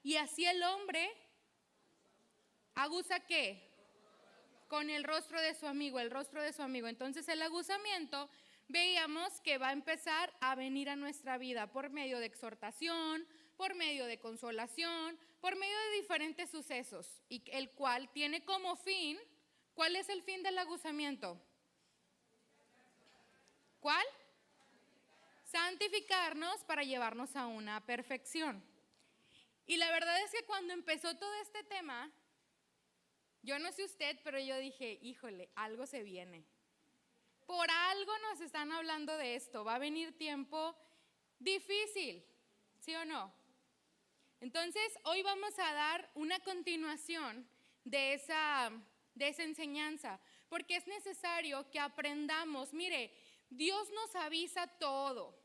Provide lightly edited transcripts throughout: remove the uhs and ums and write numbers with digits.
y así el hombre aguza ¿qué? Con el rostro de su amigo, el rostro de su amigo. Entonces el aguzamiento veíamos que va a empezar a venir a nuestra vida por medio de exhortación, por medio de consolación, por medio de diferentes sucesos, y el cual tiene como fin, ¿cuál es el fin del aguzamiento? ¿Cuál? Santificarnos para llevarnos a una perfección. Y la verdad es que cuando empezó todo este tema, yo no sé usted, pero yo dije, híjole, algo se viene. Por algo nos están hablando de esto, va a venir tiempo difícil, ¿sí o no? Entonces, hoy vamos a dar una continuación de esa enseñanza, porque es necesario que aprendamos. Mire, Dios nos avisa todo,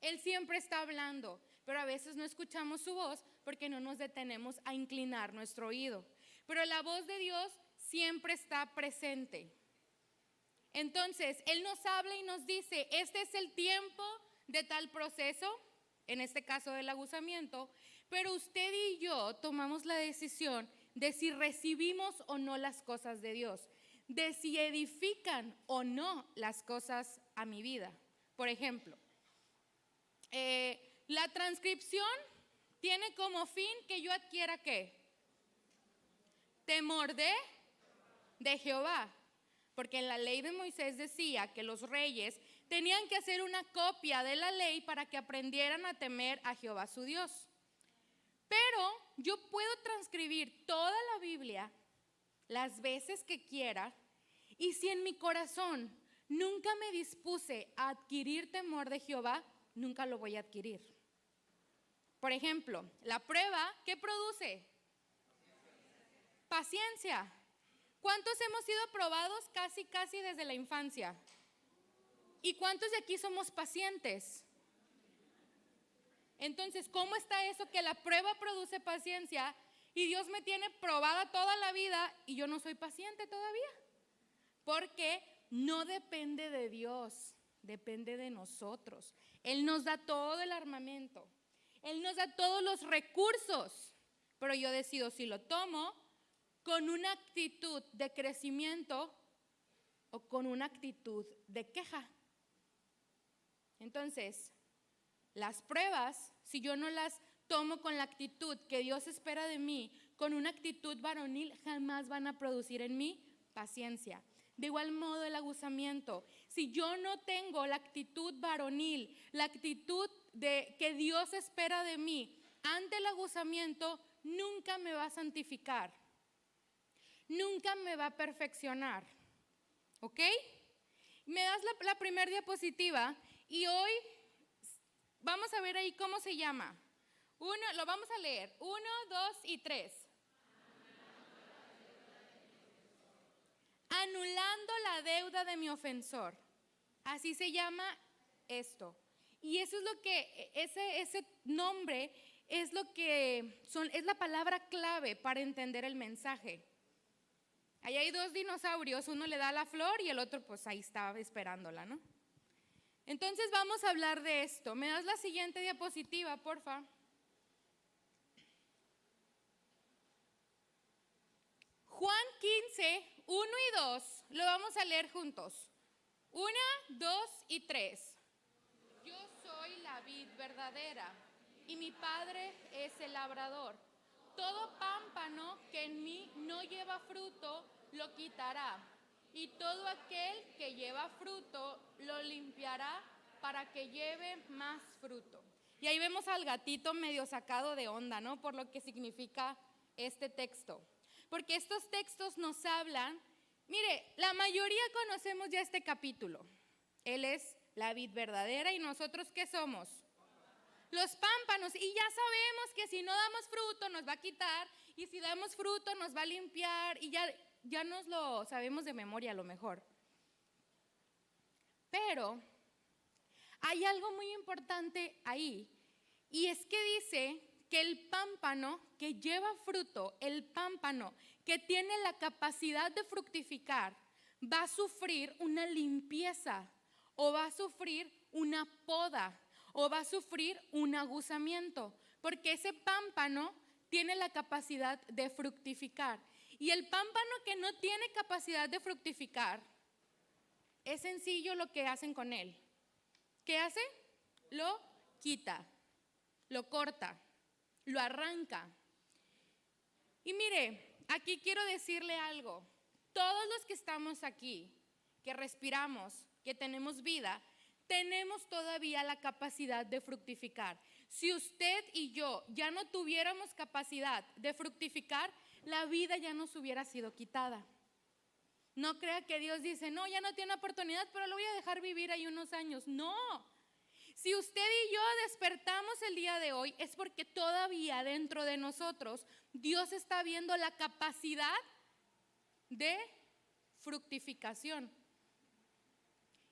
Él siempre está hablando, pero a veces no escuchamos su voz porque no nos detenemos a inclinar nuestro oído. Pero la voz de Dios siempre está presente. Entonces, Él nos habla y nos dice, este es el tiempo de tal proceso, en este caso del aguzamiento, pero usted y yo tomamos la decisión de si recibimos o no las cosas de Dios, de si edifican o no las cosas a mi vida. Por ejemplo, la transcripción tiene como fin que yo adquiera ¿qué? Temor de Jehová. Porque en la ley de Moisés decía que los reyes tenían que hacer una copia de la ley para que aprendieran a temer a Jehová su Dios. Pero yo puedo transcribir toda la Biblia las veces que quiera, y si en mi corazón nunca me dispuse a adquirir temor de Jehová, nunca lo voy a adquirir. Por ejemplo, la prueba, ¿qué produce? Paciencia. ¿Cuántos hemos sido probados casi desde la infancia? ¿Y cuántos de aquí somos pacientes? Entonces, ¿cómo está eso que la prueba produce paciencia y Dios me tiene probada toda la vida y yo no soy paciente todavía? Porque no depende de Dios, depende de nosotros. Él nos da todo el armamento, Él nos da todos los recursos, pero yo decido si lo tomo con una actitud de crecimiento o con una actitud de queja. Entonces, las pruebas, si yo no las tomo con la actitud que Dios espera de mí, con una actitud varonil, jamás van a producir en mí paciencia. De igual modo el aguzamiento, si yo no tengo la actitud varonil, la actitud de que Dios espera de mí ante el aguzamiento, nunca me va a santificar, nunca me va a perfeccionar. ¿Ok? Me das la primera diapositiva y hoy vamos a ver ahí cómo se llama. Lo vamos a leer. 1, 2 y 3. Anulando la deuda de mi ofensor. Así se llama esto. Y eso es lo que, ese nombre es lo que es la palabra clave para entender el mensaje. Ahí hay dos dinosaurios, uno le da la flor y el otro pues ahí estaba esperándola, ¿no? Entonces vamos a hablar de esto. ¿Me das la siguiente diapositiva, porfa? Juan 15, 1 y 2, lo vamos a leer juntos. 1, 2 y 3. Yo soy la vid verdadera y mi Padre es el labrador. Todo pámpano que en mí no lleva fruto, lo quitará. Y todo aquel que lleva fruto, lo limpiará para que lleve más fruto. Y ahí vemos al gatito medio sacado de onda, ¿no? Por lo que significa este texto. Porque estos textos nos hablan, mire, la mayoría conocemos ya este capítulo. Él es la vid verdadera y nosotros ¿qué somos? Los pámpanos. Y ya sabemos que si no damos fruto nos va a quitar y si damos fruto nos va a limpiar y ya nos lo sabemos de memoria a lo mejor. Pero hay algo muy importante ahí y es que dice que el pámpano que lleva fruto, el pámpano que tiene la capacidad de fructificar, va a sufrir una limpieza o va a sufrir una poda o va a sufrir un aguzamiento, porque ese pámpano tiene la capacidad de fructificar. Y el pámpano que no tiene capacidad de fructificar, es sencillo lo que hacen con él. ¿Qué hace? Lo quita, lo corta, lo arranca. Y mire, aquí quiero decirle algo. Todos los que estamos aquí, que respiramos, que tenemos vida, tenemos todavía la capacidad de fructificar. Si usted y yo ya no tuviéramos capacidad de fructificar, la vida ya nos hubiera sido quitada. No crea que Dios dice, no, ya no tiene oportunidad, pero lo voy a dejar vivir ahí unos años. No. Si usted y yo despertamos el día de hoy, es porque todavía dentro de nosotros Dios está viendo la capacidad de fructificación.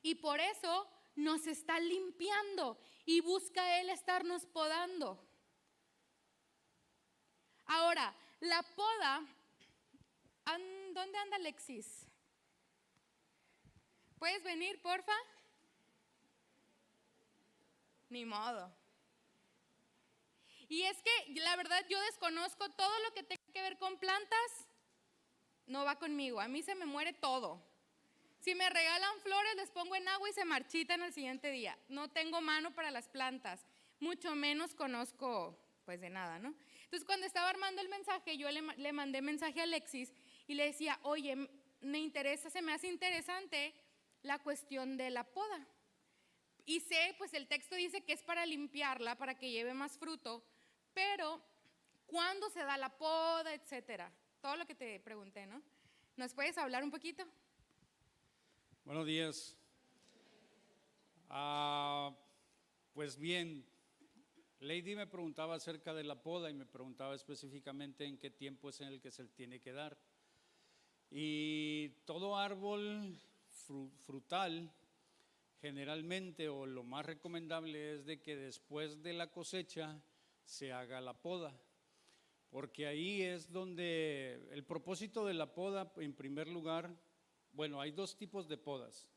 Y por eso nos está limpiando y busca Él estarnos podando. Ahora, la poda, ¿dónde anda Alexis? ¿Puedes venir, porfa? Ni modo. Y es que la verdad yo desconozco todo lo que tenga que ver con plantas, no va conmigo, a mí se me muere todo. Si me regalan flores, les pongo en agua y se marchitan al siguiente día. No tengo mano para las plantas, mucho menos conozco pues de nada, ¿no? Entonces cuando estaba armando el mensaje, yo le mandé mensaje a Alexis y le decía, oye, me interesa, se me hace interesante la cuestión de la poda. Y sé, pues el texto dice que es para limpiarla, para que lleve más fruto, pero ¿cuándo se da la poda, etcétera? Todo lo que te pregunté, ¿no? ¿Nos puedes hablar un poquito? Buenos días. Pues bien, Lady me preguntaba acerca de la poda y me preguntaba específicamente en qué tiempo es en el que se tiene que dar. Y todo árbol frutal, generalmente o lo más recomendable es de que después de la cosecha se haga la poda, porque ahí es donde el propósito de la poda, en primer lugar, bueno, hay dos tipos de podas.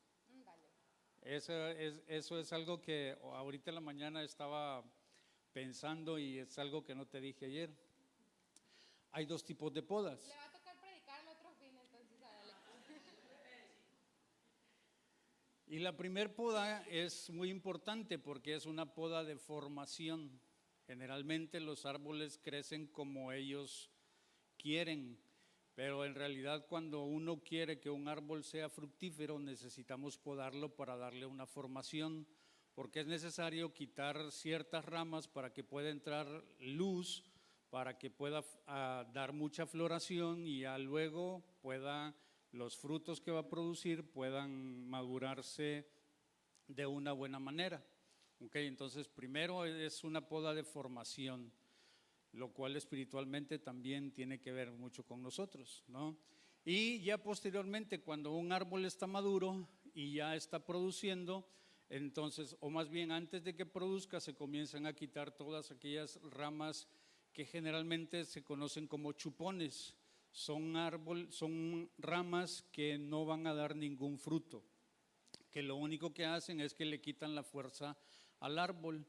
Eso es algo que ahorita en la mañana estaba pensando y es algo que no te dije ayer. Hay dos tipos de podas. Le va a tocar predicar el otro fin, entonces, a Alex. Y la primer poda es muy importante porque es una poda de formación. Generalmente los árboles crecen como ellos quieren, pero en realidad cuando uno quiere que un árbol sea fructífero necesitamos podarlo para darle una formación, porque es necesario quitar ciertas ramas para que pueda entrar luz, para que pueda dar mucha floración y ya luego los frutos que va a producir puedan madurarse de una buena manera. Okay, entonces primero es una poda de formación, lo cual espiritualmente también tiene que ver mucho con nosotros, ¿no? Y ya posteriormente, cuando un árbol está maduro y ya está produciendo, entonces, o más bien antes de que produzca, se comienzan a quitar todas aquellas ramas que generalmente se conocen como chupones. Son ramas que no van a dar ningún fruto, que lo único que hacen es que le quitan la fuerza al árbol.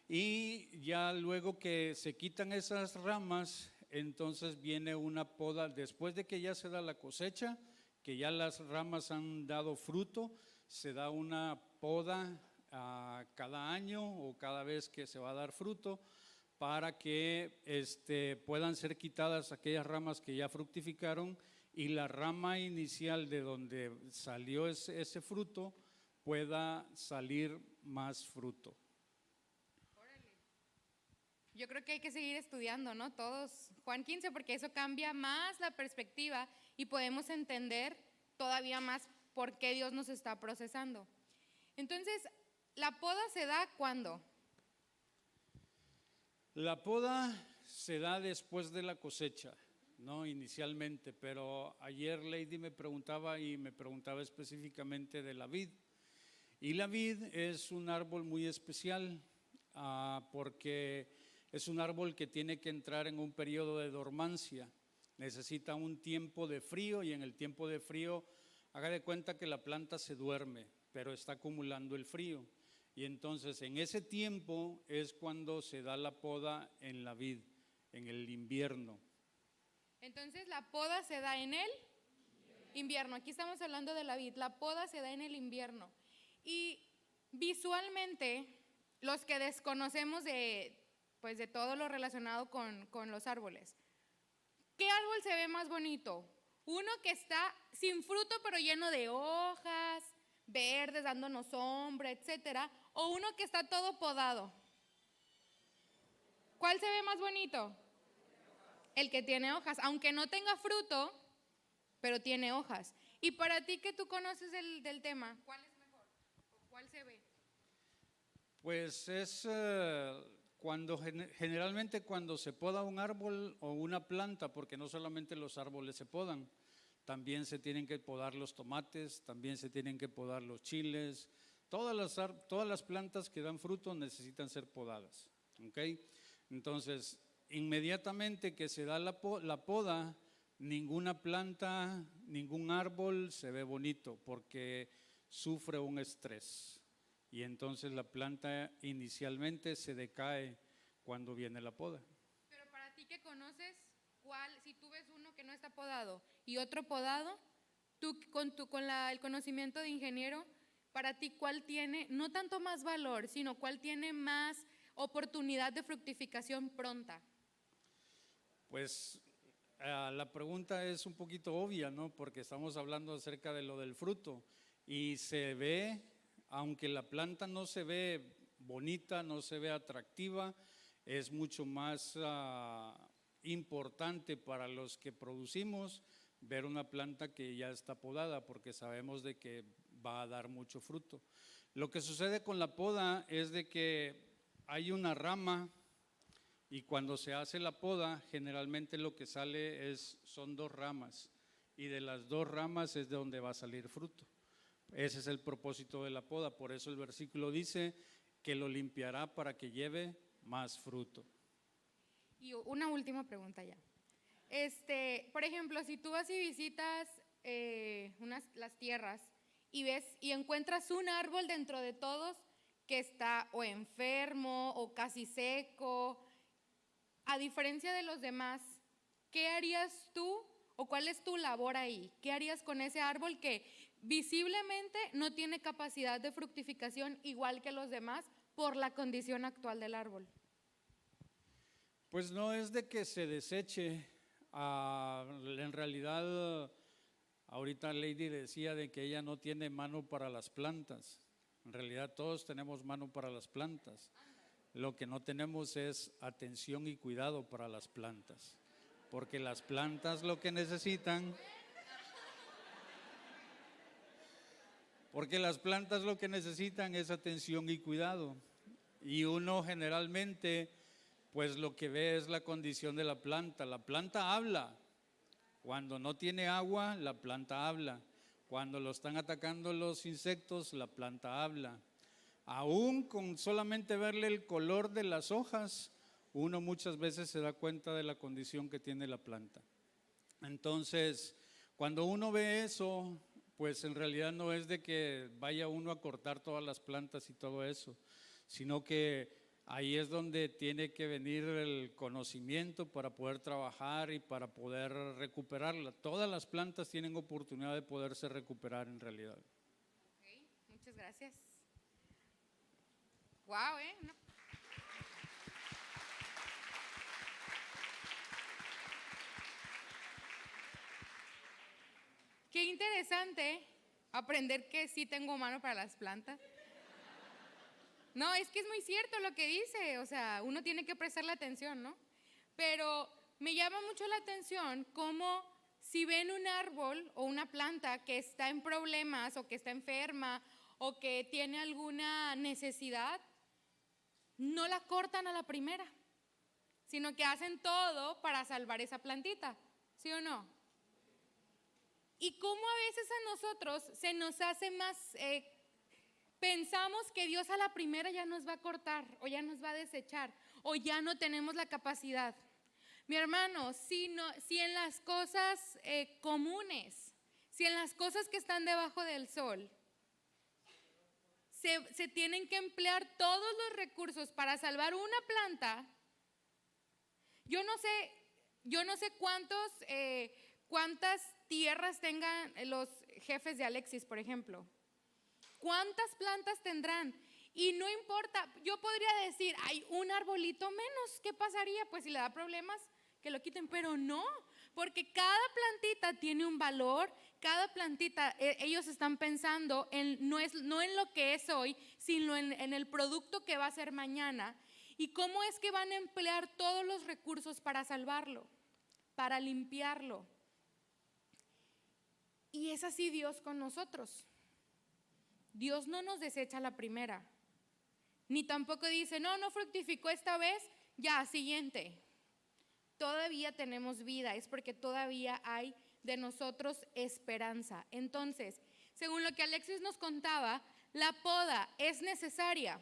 Y ya luego que se quitan esas ramas, entonces viene una poda, después de que ya se da la cosecha, que ya las ramas han dado fruto, se da una poda cada año o cada vez que se va a dar fruto, para que puedan ser quitadas aquellas ramas que ya fructificaron y la rama inicial de donde salió ese fruto pueda salir más fruto. Yo creo que hay que seguir estudiando, ¿no? Todos, Juan 15, porque eso cambia más la perspectiva y podemos entender todavía más por qué Dios nos está procesando. Entonces, ¿la poda se da cuándo? La poda se da después de la cosecha, ¿no? Inicialmente, pero ayer Lady me preguntaba específicamente de la vid. Y la vid es un árbol muy especial porque es un árbol que tiene que entrar en un periodo de dormancia, necesita un tiempo de frío y en el tiempo de frío, haga de cuenta que la planta se duerme, pero está acumulando el frío. Y entonces en ese tiempo es cuando se da la poda en la vid. en el invierno. Entonces la poda se da en el invierno. Aquí estamos hablando de la vid. La poda se da en el invierno. Y visualmente, los que desconocemos pues de todo lo relacionado con los árboles, ¿qué árbol se ve más bonito? Uno que está sin fruto pero lleno de hojas, verdes, dándonos sombra, etcétera, o uno que está todo podado. ¿Cuál se ve más bonito? El que tiene hojas, aunque no tenga fruto, pero tiene hojas. Y para ti que tú conoces del tema, ¿cuál es mejor? ¿O cuál se ve? Pues es generalmente cuando se poda un árbol o una planta, porque no solamente los árboles se podan, también se tienen que podar los tomates, también se tienen que podar los chiles, todas las plantas que dan fruto necesitan ser podadas, ¿ok? Entonces, inmediatamente que se da la poda, ninguna planta, ningún árbol se ve bonito porque sufre un estrés y entonces la planta inicialmente se decae cuando viene la poda. Pero para ti que conoces, si tú ves uno que no está podado y otro podado, tú con el conocimiento de ingeniero, para ti ¿cuál tiene no tanto más valor, sino cuál tiene más oportunidad de fructificación pronta? Pues la pregunta es un poquito obvia, ¿no? Porque estamos hablando acerca de lo del fruto y se ve, aunque la planta no se ve bonita, no se ve atractiva, es mucho más importante para los que producimos ver una planta que ya está podada porque sabemos de que va a dar mucho fruto. Lo que sucede con la poda es de que hay una rama y cuando se hace la poda generalmente lo que sale son dos ramas y de las dos ramas es de donde va a salir fruto. Ese es el propósito de la poda, por eso el versículo dice que lo limpiará para que lleve más fruto. Y una última pregunta ya. Por ejemplo, si tú vas y visitas las tierras y ves y encuentras un árbol dentro de todos que está o enfermo o casi seco, a diferencia de los demás, ¿qué harías tú o cuál es tu labor ahí? ¿Qué harías con ese árbol que visiblemente no tiene capacidad de fructificación igual que los demás por la condición actual del árbol? Pues no es de que se deseche, en realidad ahorita Lady decía de que ella no tiene mano para las plantas, en realidad todos tenemos mano para las plantas, lo que no tenemos es atención y cuidado para las plantas, porque las plantas lo que necesitan es atención y cuidado y uno generalmente pues lo que ve es la condición de la planta habla, cuando no tiene agua la planta habla, cuando lo están atacando los insectos la planta habla, aún con solamente verle el color de las hojas uno muchas veces se da cuenta de la condición que tiene la planta. Entonces cuando uno ve eso, pues en realidad no es de que vaya uno a cortar todas las plantas y todo eso, sino que ahí es donde tiene que venir el conocimiento para poder trabajar y para poder recuperarla. Todas las plantas tienen oportunidad de poderse recuperar en realidad. Ok, muchas gracias. Wow, no. Qué interesante aprender que sí tengo mano para las plantas. No, es que es muy cierto lo que dice, o sea, uno tiene que prestarle atención, ¿no? Pero me llama mucho la atención cómo si ven un árbol o una planta que está en problemas o que está enferma o que tiene alguna necesidad, no la cortan a la primera, sino que hacen todo para salvar esa plantita, ¿sí o no? Y cómo a veces a nosotros se nos hace más... pensamos que Dios a la primera ya nos va a cortar o ya nos va a desechar o ya no tenemos la capacidad. Mi hermano, si en las cosas comunes, si en las cosas que están debajo del sol, se tienen que emplear todos los recursos para salvar una planta, Yo no sé cuántas tierras tengan los jefes de Alexis, por ejemplo. ¿Cuántas plantas tendrán? Y no importa, yo podría decir, hay un arbolito menos, ¿qué pasaría? Pues si le da problemas, que lo quiten, pero no, porque cada plantita tiene un valor, cada plantita, ellos están pensando no en lo que es hoy, sino en el producto que va a ser mañana, y cómo es que van a emplear todos los recursos para salvarlo, para limpiarlo. Y es así Dios con nosotros. Dios no nos desecha a la primera, ni tampoco dice, no fructificó esta vez, ya, siguiente. Todavía tenemos vida, es porque todavía hay de nosotros esperanza. Entonces, según lo que Alexis nos contaba, la poda es necesaria.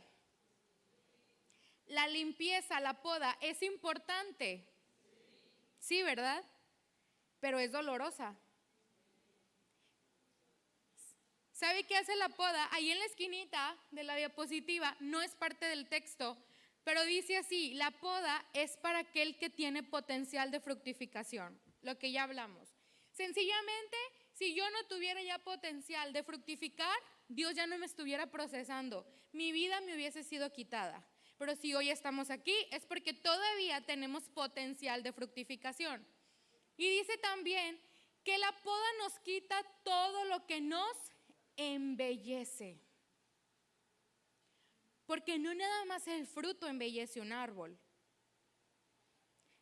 La limpieza, la poda es importante. Sí, ¿verdad? Pero es dolorosa. ¿Sabe qué hace la poda? Ahí en la esquinita de la diapositiva, no es parte del texto, pero dice así, la poda es para aquel que tiene potencial de fructificación, lo que ya hablamos. Sencillamente, si yo no tuviera ya potencial de fructificar, Dios ya no me estuviera procesando, mi vida me hubiese sido quitada. Pero si hoy estamos aquí es porque todavía tenemos potencial de fructificación. Y dice también que la poda nos quita todo lo que nos embellece. Porque no nada más el fruto embellece un árbol,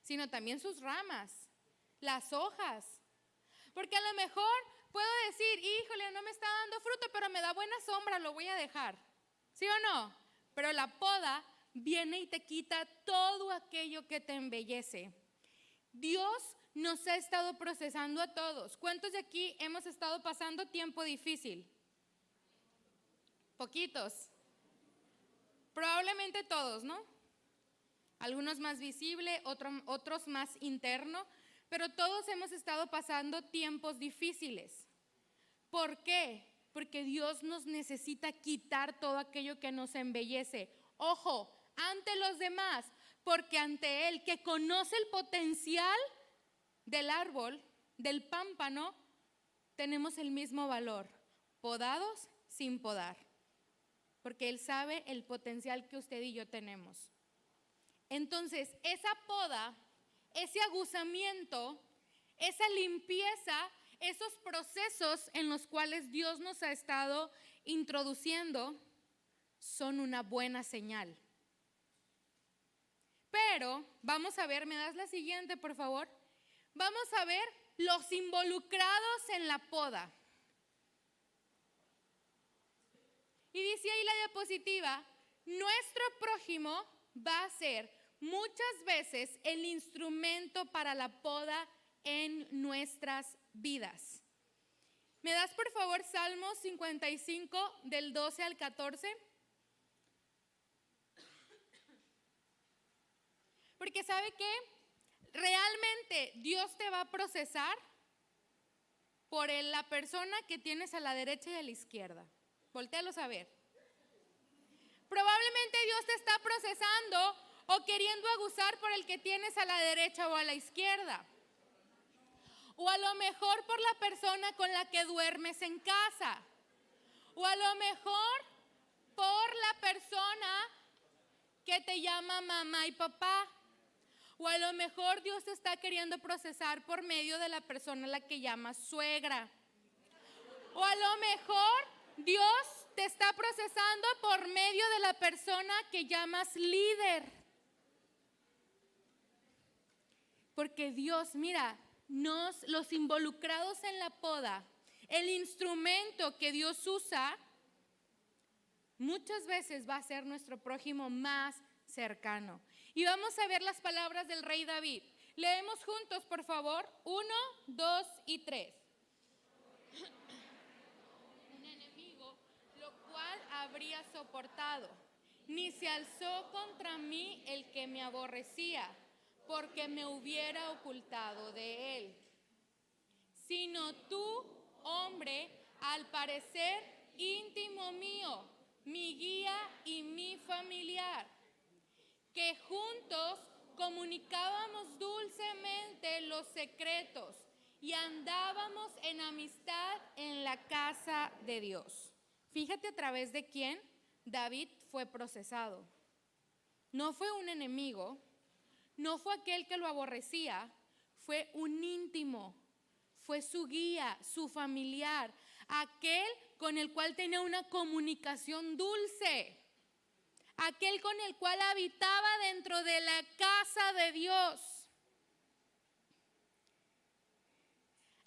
sino también sus ramas, las hojas. Porque a lo mejor puedo decir, híjole, no me está dando fruto, pero me da buena sombra, lo voy a dejar. ¿Sí o no? Pero la poda viene y te quita todo aquello que te embellece. Dios nos ha estado procesando a todos. ¿Cuántos de aquí hemos estado pasando tiempo difícil? Poquitos. Probablemente todos, ¿no? Algunos más visible, otros más interno, pero todos hemos estado pasando tiempos difíciles. ¿Por qué? Porque Dios nos necesita quitar todo aquello que nos embellece. Ojo, ante los demás, porque ante Él, que conoce el potencial del árbol, del pámpano, tenemos el mismo valor, podados sin podar, porque Él sabe el potencial que usted y yo tenemos. Entonces, esa poda, ese aguzamiento, esa limpieza, esos procesos en los cuales Dios nos ha estado introduciendo, son una buena señal. Pero, vamos a ver, ¿me das la siguiente, por favor? Vamos a ver los involucrados en la poda. Y dice ahí la diapositiva, nuestro prójimo va a ser muchas veces el instrumento para la poda en nuestras vidas. ¿Me das por favor Salmos 55 del 12 al 14? Porque ¿sabe qué? Realmente Dios te va a procesar por la persona que tienes a la derecha y a la izquierda. Voltéalos a ver. Probablemente Dios te está procesando o queriendo aguzar por el que tienes a la derecha o a la izquierda. O a lo mejor por la persona con la que duermes en casa. O a lo mejor por la persona que te llama mamá y papá. O a lo mejor Dios te está queriendo procesar por medio de la persona a la que llamas suegra. O a lo mejor Dios te está procesando por medio de la persona que llamas líder. Porque Dios, mira, los involucrados en la poda, el instrumento que Dios usa, muchas veces va a ser nuestro prójimo más cercano. Y vamos a ver las palabras del rey David. Leemos juntos, por favor, 1, 2 y 3. Un enemigo, lo cual habría soportado, ni se alzó contra mí el que me aborrecía, porque me hubiera ocultado de él. Sino tú, hombre, al parecer íntimo mío, mi guía y mi familiar, que juntos comunicábamos dulcemente los secretos y andábamos en amistad en la casa de Dios. Fíjate a través de quién David fue procesado. No fue un enemigo, no fue aquel que lo aborrecía, fue un íntimo, fue su guía, su familiar, aquel con el cual tenía una comunicación dulce, aquel con el cual habitaba dentro de la casa de Dios.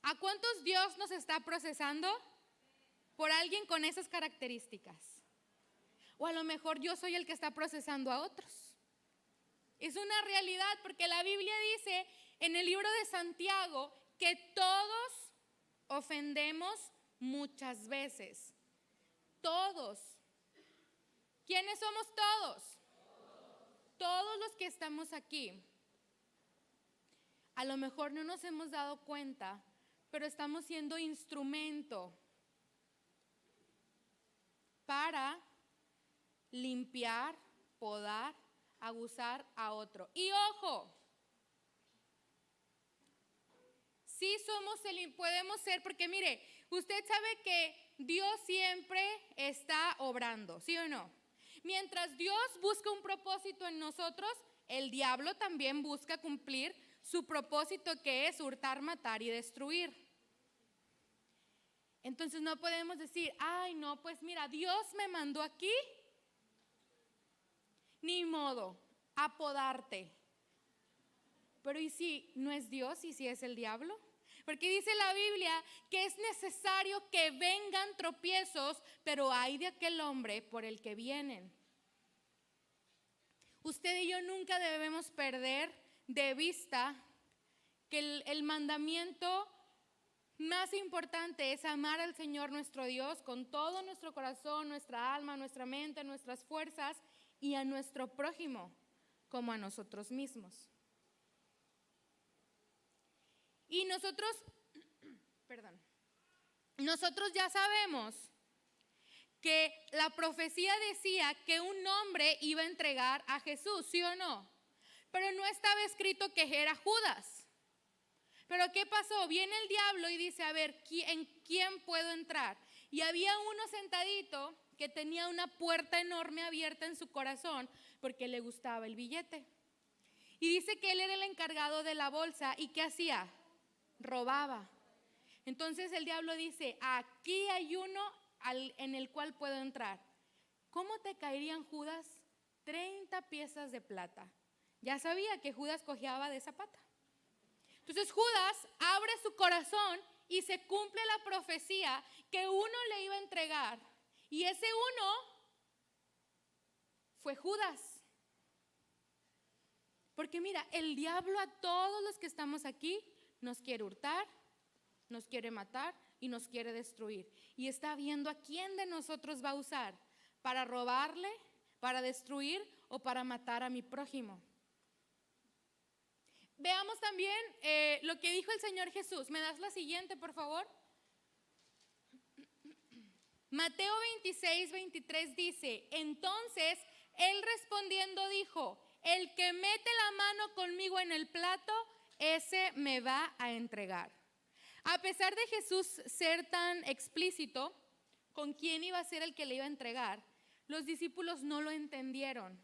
¿A cuántos Dios nos está procesando? Por alguien con esas características. O a lo mejor yo soy el que está procesando a otros. Es una realidad porque la Biblia dice en el libro de Santiago que todos ofendemos muchas veces. Todos. ¿Quiénes somos todos? Todos los que estamos aquí. A lo mejor no nos hemos dado cuenta, pero estamos siendo instrumento para limpiar, podar, abusar a otro. Y ojo, sí podemos ser, porque mire, usted sabe que Dios siempre está obrando, ¿sí o no? Mientras Dios busca un propósito en nosotros, el diablo también busca cumplir su propósito, que es hurtar, matar y destruir. Entonces no podemos decir, ay no, pues mira, Dios me mandó aquí, ni modo, a podarte. Pero ¿y si no es Dios y si es el diablo? Porque dice la Biblia que es necesario que vengan tropiezos, pero hay de aquel hombre por el que vienen. Usted y yo nunca debemos perder de vista que el mandamiento más importante es amar al Señor nuestro Dios con todo nuestro corazón, nuestra alma, nuestra mente, nuestras fuerzas, y a nuestro prójimo como a nosotros mismos. Y nosotros ya sabemos que la profecía decía que un hombre iba a entregar a Jesús, ¿sí o no? Pero no estaba escrito que era Judas. Pero ¿qué pasó? Viene el diablo y dice, a ver, ¿en quién puedo entrar? Y había uno sentadito que tenía una puerta enorme abierta en su corazón porque le gustaba el billete. Y dice que él era el encargado de la bolsa. ¿Y qué hacía? Robaba. Entonces el diablo dice, aquí hay uno en el cual puedo entrar. ¿Cómo te caerían, Judas? 30 piezas de plata. Ya sabía que Judas cojeaba de esa pata. Entonces Judas abre su corazón y se cumple la profecía que uno le iba a entregar. Y ese uno fue Judas. Porque mira, el diablo a todos los que estamos aquí nos quiere hurtar, nos quiere matar y nos quiere destruir. Y está viendo a quién de nosotros va a usar para robarle, para destruir o para matar a mi prójimo. Veamos también lo que dijo el Señor Jesús. ¿Me das la siguiente, por favor? Mateo 26:23 dice, entonces él respondiendo dijo, el que mete la mano conmigo en el plato, ese me va a entregar. A pesar de Jesús ser tan explícito con quién iba a ser el que le iba a entregar, los discípulos no lo entendieron.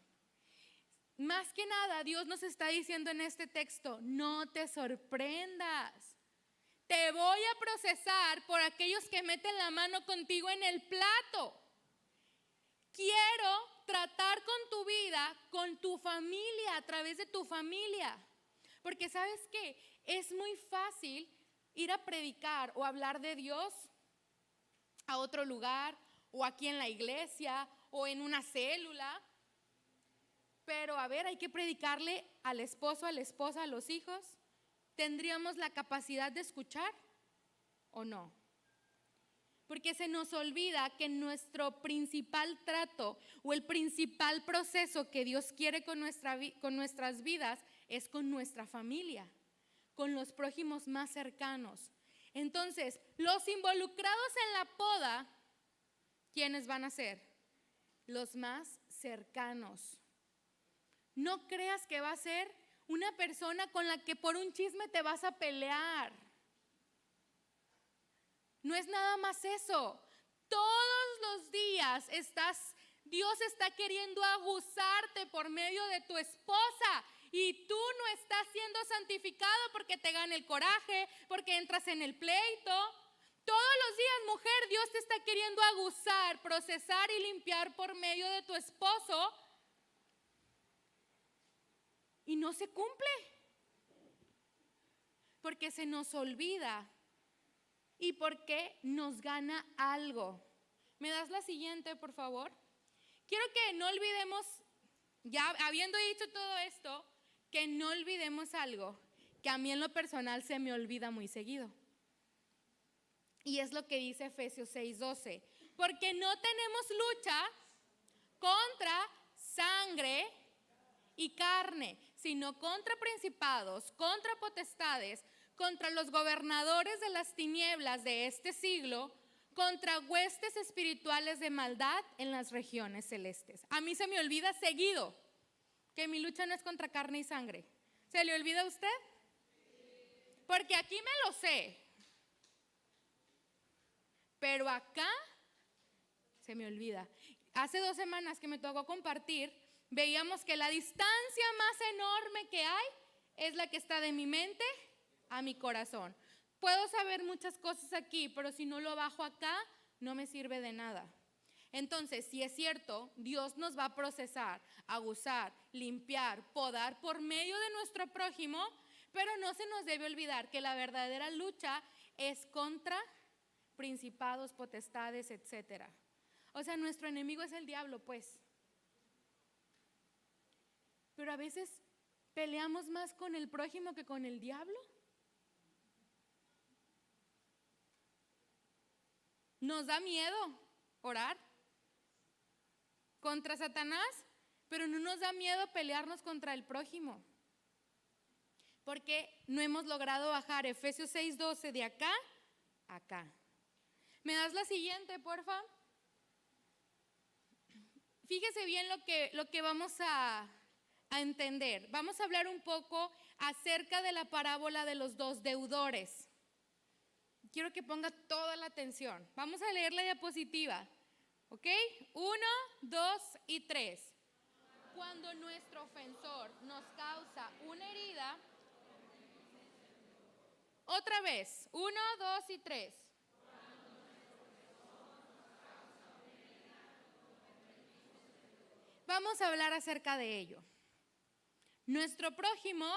Más que nada, Dios nos está diciendo en este texto, no te sorprendas. Te voy a procesar por aquellos que meten la mano contigo en el plato. Quiero tratar con tu vida, con tu familia, a través de tu familia. Porque ¿sabes qué? Es muy fácil ir a predicar o hablar de Dios a otro lugar, o aquí en la iglesia, o en una célula. Pero a ver, hay que predicarle al esposo, a la esposa, a los hijos. ¿Tendríamos la capacidad de escuchar o no? Porque se nos olvida que nuestro principal trato o el principal proceso que Dios quiere con nuestras vidas es con nuestra familia, con los prójimos más cercanos. Entonces, los involucrados en la poda, ¿quiénes van a ser? Los más cercanos. No creas que va a ser una persona con la que por un chisme te vas a pelear. No es nada más eso. Todos los días Dios está queriendo aguzarte por medio de tu esposa y tú no estás siendo santificado porque te gana el coraje, porque entras en el pleito. Todos los días, mujer, Dios te está queriendo aguzar, procesar y limpiar por medio de tu esposo y no se cumple porque se nos olvida y porque nos gana algo. ¿Me das la siguiente, por favor? Quiero que no olvidemos, ya habiendo dicho todo esto, que no olvidemos algo que a mí en lo personal se me olvida muy seguido. Y es lo que dice Efesios 6:12. Porque no tenemos lucha contra sangre y carne, sino contra principados, contra potestades, contra los gobernadores de las tinieblas de este siglo, contra huestes espirituales de maldad en las regiones celestes. A mí se me olvida seguido que mi lucha no es contra carne y sangre. ¿Se le olvida a usted? Porque aquí me lo sé, pero acá se me olvida. Hace 2 semanas que me tocó compartir, veíamos que la distancia más enorme que hay es la que está de mi mente a mi corazón. Puedo saber muchas cosas aquí, pero si no lo bajo acá, no me sirve de nada. Entonces, si es cierto, Dios nos va a procesar, aguzar, limpiar, podar por medio de nuestro prójimo, pero no se nos debe olvidar que la verdadera lucha es contra principados, potestades, etcétera. O sea, nuestro enemigo es el diablo, pues. Pero a veces peleamos más con el prójimo que con el diablo. Nos da miedo orar contra Satanás, pero no nos da miedo pelearnos contra el prójimo. Porque no hemos logrado bajar Efesios 6:12 de acá a acá. ¿Me das la siguiente, porfa? Fíjese bien lo que vamos a entender. Vamos a hablar un poco acerca de la parábola de los 2 deudores. Quiero que ponga toda la atención. Vamos a leer la diapositiva. ¿Ok? 1, 2 y 3. Cuando nuestro ofensor nos causa una herida. Otra vez. 1, 2 y 3. Vamos a hablar acerca de ello. Nuestro prójimo,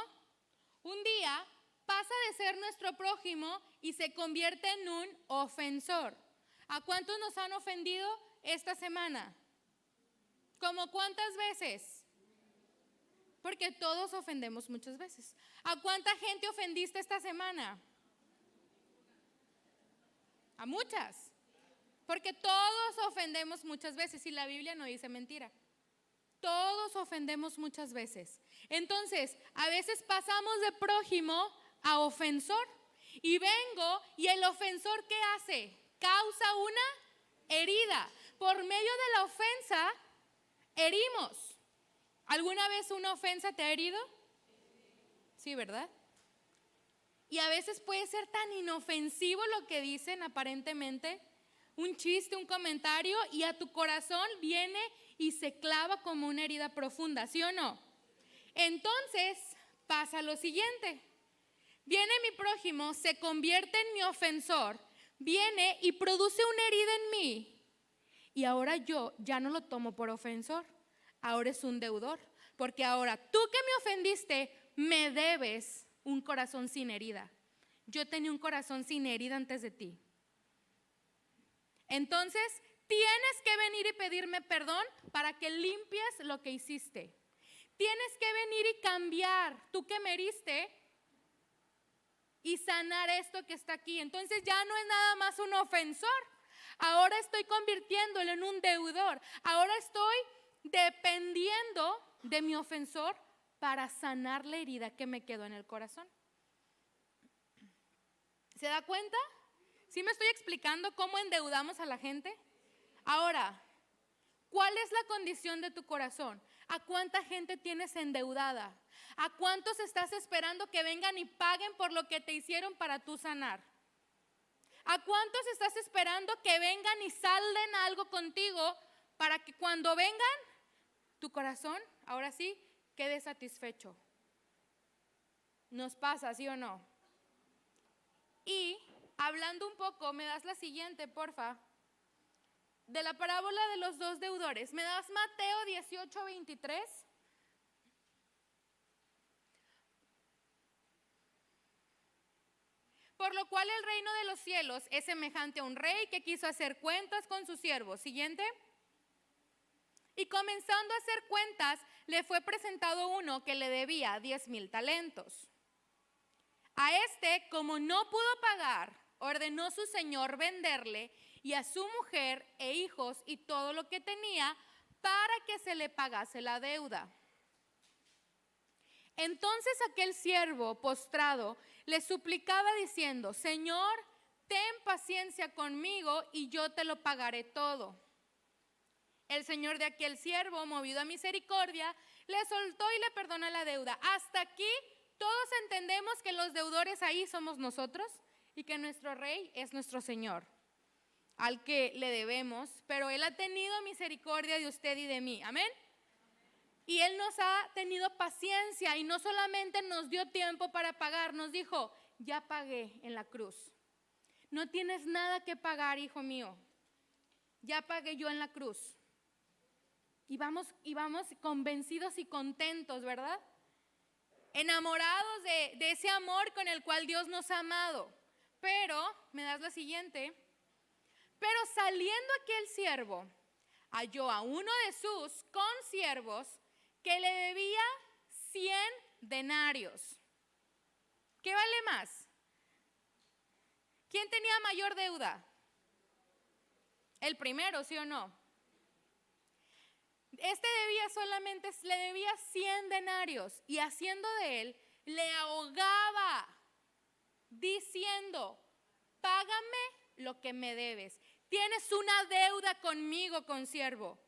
un día, pasa de ser nuestro prójimo y se convierte en un ofensor. ¿A cuántos nos han ofendido esta semana? ¿Cómo cuántas veces? Porque todos ofendemos muchas veces. ¿A cuánta gente ofendiste esta semana? A muchas. Porque todos ofendemos muchas veces y la Biblia no dice mentira. Todos ofendemos muchas veces. Entonces, a veces pasamos de prójimo a ofensor. Y vengo y el ofensor, ¿qué hace? Causa una herida. Por medio de la ofensa, herimos. ¿Alguna vez una ofensa te ha herido? Sí, ¿verdad? Y a veces puede ser tan inofensivo lo que dicen aparentemente, un chiste, un comentario, y a tu corazón viene y se clava como una herida profunda, ¿sí o no? Entonces pasa lo siguiente. Viene mi prójimo, se convierte en mi ofensor, viene y produce una herida en mí. Y ahora yo ya no lo tomo por ofensor, ahora es un deudor. Porque ahora tú que me ofendiste, me debes un corazón sin herida. Yo tenía un corazón sin herida antes de ti. Entonces, tienes que venir y pedirme perdón para que limpies lo que hiciste. Tienes que venir y cambiar, tú que me heriste, y sanar esto que está aquí. Entonces ya no es nada más un ofensor. Ahora estoy convirtiéndolo en un deudor. Ahora estoy dependiendo de mi ofensor para sanar la herida que me quedó en el corazón. ¿Se da cuenta? ¿Sí me estoy explicando cómo endeudamos a la gente? Ahora, ¿cuál es la condición de tu corazón? ¿A cuánta gente tienes endeudada? ¿A cuántos estás esperando que vengan y paguen por lo que te hicieron para tú sanar? ¿A cuántos estás esperando que vengan y salden algo contigo para que cuando vengan, tu corazón, ahora sí, quede satisfecho? Nos pasa, ¿sí o no? Y hablando un poco, me das la siguiente, porfa, de la parábola de los dos deudores. ¿Me das Mateo 18:23? Por lo cual el reino de los cielos es semejante a un rey que quiso hacer cuentas con sus siervos. Siguiente. Y comenzando a hacer cuentas, le fue presentado uno que le debía 10,000 talentos. A este, como no pudo pagar, ordenó su señor venderle y a su mujer e hijos y todo lo que tenía para que se le pagase la deuda. Entonces aquel siervo postrado le suplicaba diciendo: Señor, ten paciencia conmigo y yo te lo pagaré todo. El señor de aquel siervo, movido a misericordia, le soltó y le perdonó la deuda. Hasta aquí todos entendemos que los deudores ahí somos nosotros y que nuestro rey es nuestro Señor, al que le debemos, pero Él ha tenido misericordia de usted y de mí. Amén. Y Él nos ha tenido paciencia y no solamente nos dio tiempo para pagar, nos dijo: ya pagué en la cruz. No tienes nada que pagar, hijo mío. Ya pagué yo en la cruz. Y vamos convencidos y contentos, ¿verdad? Enamorados de ese amor con el cual Dios nos ha amado. Pero, me das la siguiente. Pero saliendo aquel siervo, halló a uno de sus consiervos que le debía 100 denarios. ¿Qué vale más? ¿Quién tenía mayor deuda? El primero, ¿sí o no? Este le debía 100 denarios y haciendo de él, le ahogaba diciendo: págame lo que me debes. Tienes una deuda conmigo, consiervo.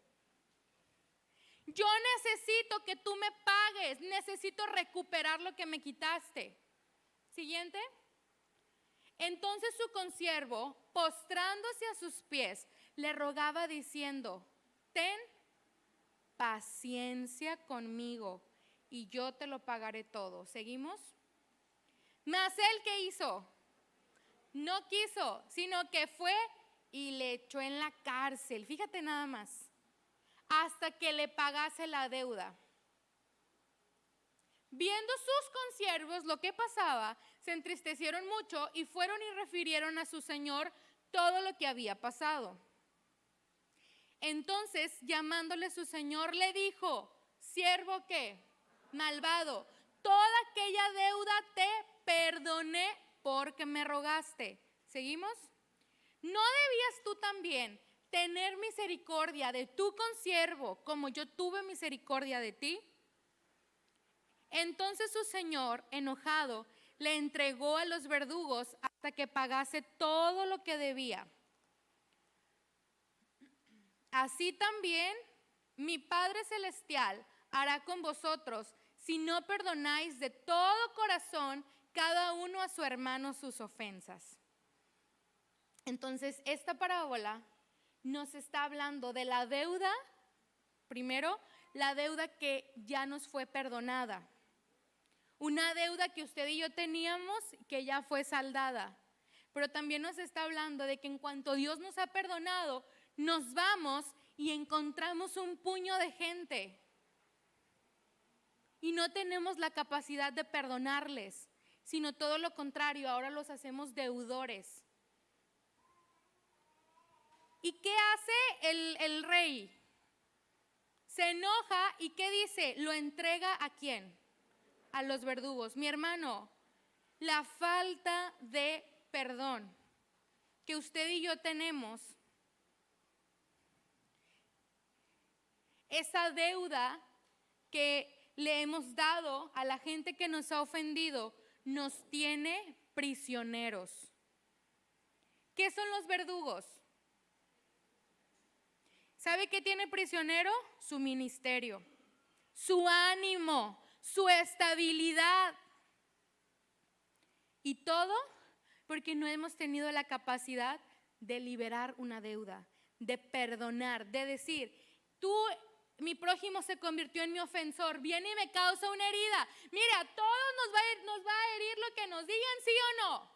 Yo necesito que tú me pagues, necesito recuperar lo que me quitaste. Siguiente. Entonces su consiervo, postrándose a sus pies, le rogaba diciendo: ten paciencia conmigo y yo te lo pagaré todo. ¿Seguimos? Mas él, ¿qué hizo? No quiso, sino que fue y le echó en la cárcel. Fíjate nada más, hasta que le pagase la deuda. Viendo sus consiervos lo que pasaba, se entristecieron mucho y fueron y refirieron a su señor todo lo que había pasado. Entonces, llamándole su señor, le dijo: siervo, ¿qué? Malvado, toda aquella deuda te perdoné porque me rogaste. ¿Seguimos? ¿No debías tú también tener misericordia de tu consiervo como yo tuve misericordia de ti? Entonces su señor, enojado, le entregó a los verdugos hasta que pagase todo lo que debía. Así también mi Padre Celestial hará con vosotros si no perdonáis de todo corazón cada uno a su hermano sus ofensas. Entonces, esta parábola nos está hablando de la deuda. Primero, la deuda que ya nos fue perdonada. Una deuda que usted y yo teníamos que ya fue saldada. Pero también nos está hablando de que en cuanto Dios nos ha perdonado, nos vamos y encontramos un puño de gente. Y no tenemos la capacidad de perdonarles, sino todo lo contrario, ahora los hacemos deudores. ¿Y qué hace el rey? Se enoja y ¿qué dice? Lo entrega ¿a quién? A los verdugos. Mi hermano, la falta de perdón que usted y yo tenemos, esa deuda que le hemos dado a la gente que nos ha ofendido, nos tiene prisioneros. ¿Qué son los verdugos? ¿Sabe qué tiene prisionero? Su ministerio. su ánimo, su estabilidad. Y todo porque no hemos tenido la capacidad de liberar una deuda, de perdonar, de decir, mi prójimo se convirtió en mi ofensor, viene y me causa una herida. Mira, a todos nos va a herir lo que nos digan, ¿sí o no?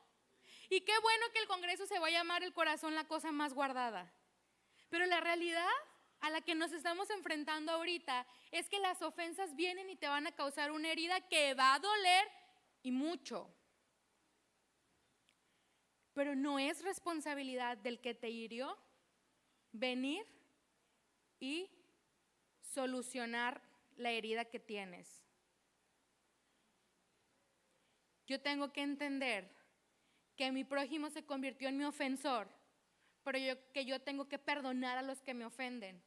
Y qué bueno que el Congreso se va a llamar el corazón la cosa más guardada. Pero la realidad a la que nos estamos enfrentando ahorita es que las ofensas vienen y te van a causar una herida que va a doler y mucho. Pero no es responsabilidad del que te hirió venir y solucionar la herida que tienes. Yo tengo que entender que mi prójimo se convirtió en mi ofensor, pero que yo tengo que perdonar a los que me ofenden.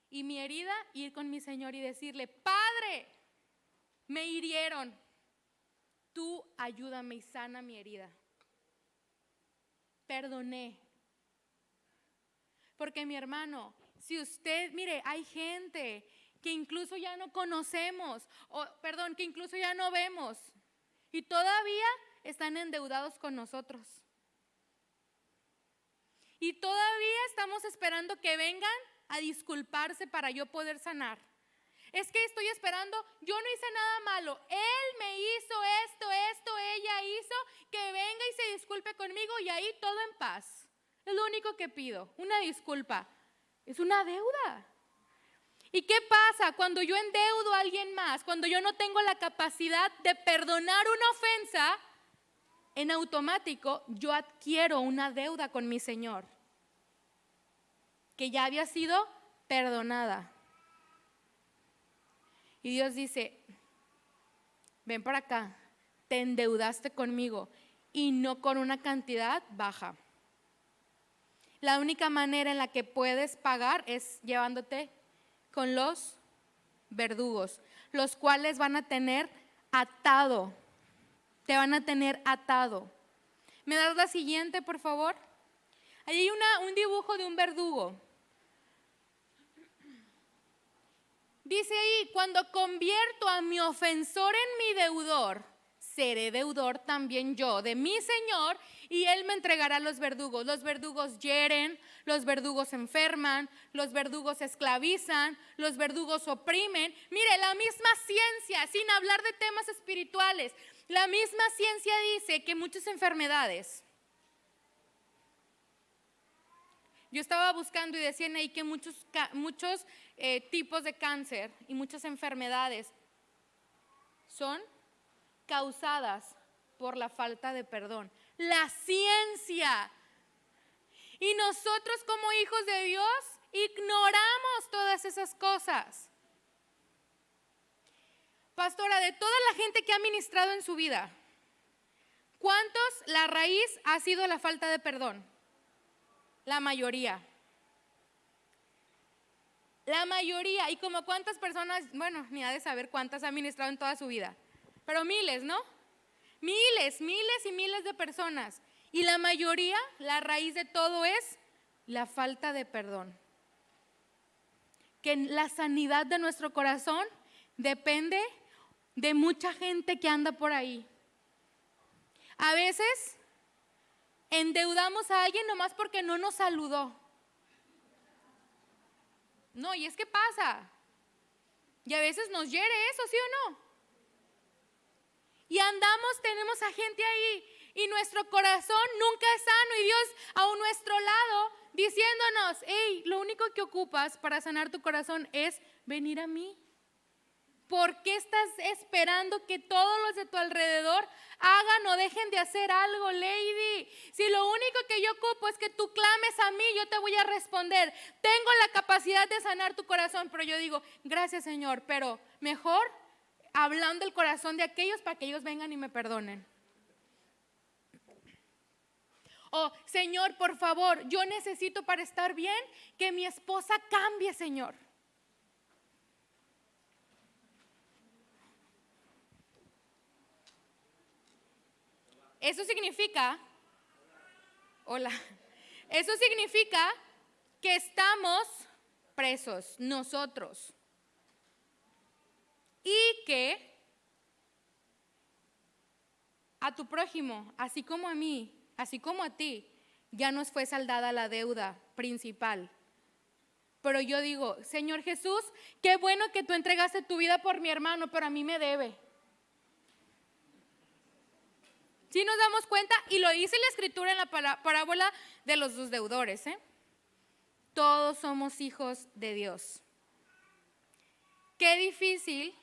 Y mi herida, ir con mi Señor y decirle, Padre, me hirieron, tú ayúdame y sana mi herida. Perdoné. Porque mi hermano, si usted, mire, hay gente que incluso ya no conocemos, que incluso ya no vemos, y todavía están endeudados con nosotros. Y todavía estamos esperando que vengan a disculparse para yo poder sanar. Es que estoy esperando, yo no hice nada malo, él me hizo esto, ella hizo, que venga y se disculpe conmigo y ahí todo en paz. Es lo único que pido, una disculpa. Es una deuda. ¿Y qué pasa cuando yo endeudo a alguien más? Cuando yo no tengo la capacidad de perdonar una ofensa, en automático yo adquiero una deuda con mi Señor, que ya había sido perdonada. Y Dios dice, ven para acá, te endeudaste conmigo y no con una cantidad baja. La única manera en la que puedes pagar es llevándote con los verdugos, los cuales van a tener atado, te van a tener atado. ¿Me das la siguiente, por favor? Ahí hay un dibujo de un verdugo. Dice ahí, cuando convierto a mi ofensor en mi deudor, seré deudor también yo de mi Señor y Él me entregará a los verdugos. Los verdugos hieren, los verdugos enferman, los verdugos esclavizan, los verdugos oprimen. Mire, la misma ciencia, sin hablar de temas espirituales, la misma ciencia dice que muchas enfermedades. Yo estaba buscando y decían ahí que muchos tipos de cáncer y muchas enfermedades son causadas por la falta de perdón. La ciencia. Y nosotros como hijos de Dios ignoramos todas esas cosas. Pastora, de toda la gente que ha ministrado en su vida, ¿cuántos la raíz ha sido la falta de perdón? La mayoría. La mayoría. ¿Y como cuántas personas? Bueno, ni ha de saber cuántas ha ministrado en toda su vida. Pero miles, ¿no? Miles y miles de personas. Y la mayoría, la raíz de todo es la falta de perdón. Que la sanidad de nuestro corazón depende de mucha gente que anda por ahí. A veces endeudamos a alguien nomás porque no nos saludó. No, y es que pasa. Y a veces nos hiere eso, ¿sí o no? Y tenemos a gente ahí y nuestro corazón nunca es sano y Dios a nuestro lado diciéndonos, hey, lo único que ocupas para sanar tu corazón es venir a mí. ¿Por qué estás esperando que todos los de tu alrededor hagan o dejen de hacer algo, lady? Si lo único que yo ocupo es que tú clames a mí, yo te voy a responder. Tengo la capacidad de sanar tu corazón, pero yo digo, gracias Señor, pero mejor hablando el corazón de aquellos para que ellos vengan y me perdonen. Oh, Señor, por favor, yo necesito para estar bien que mi esposa cambie, Señor. Eso significa, eso significa que estamos presos nosotros. y que a tu prójimo, así como a mí, así como a ti, ya nos fue saldada la deuda principal. Pero yo digo, Señor Jesús, qué bueno que tú entregaste tu vida por mi hermano, pero a mí me debe. ¿Sí nos damos cuenta? Y lo dice la escritura en la parábola de los dos deudores, ¿eh? Todos somos hijos de Dios. Qué difícil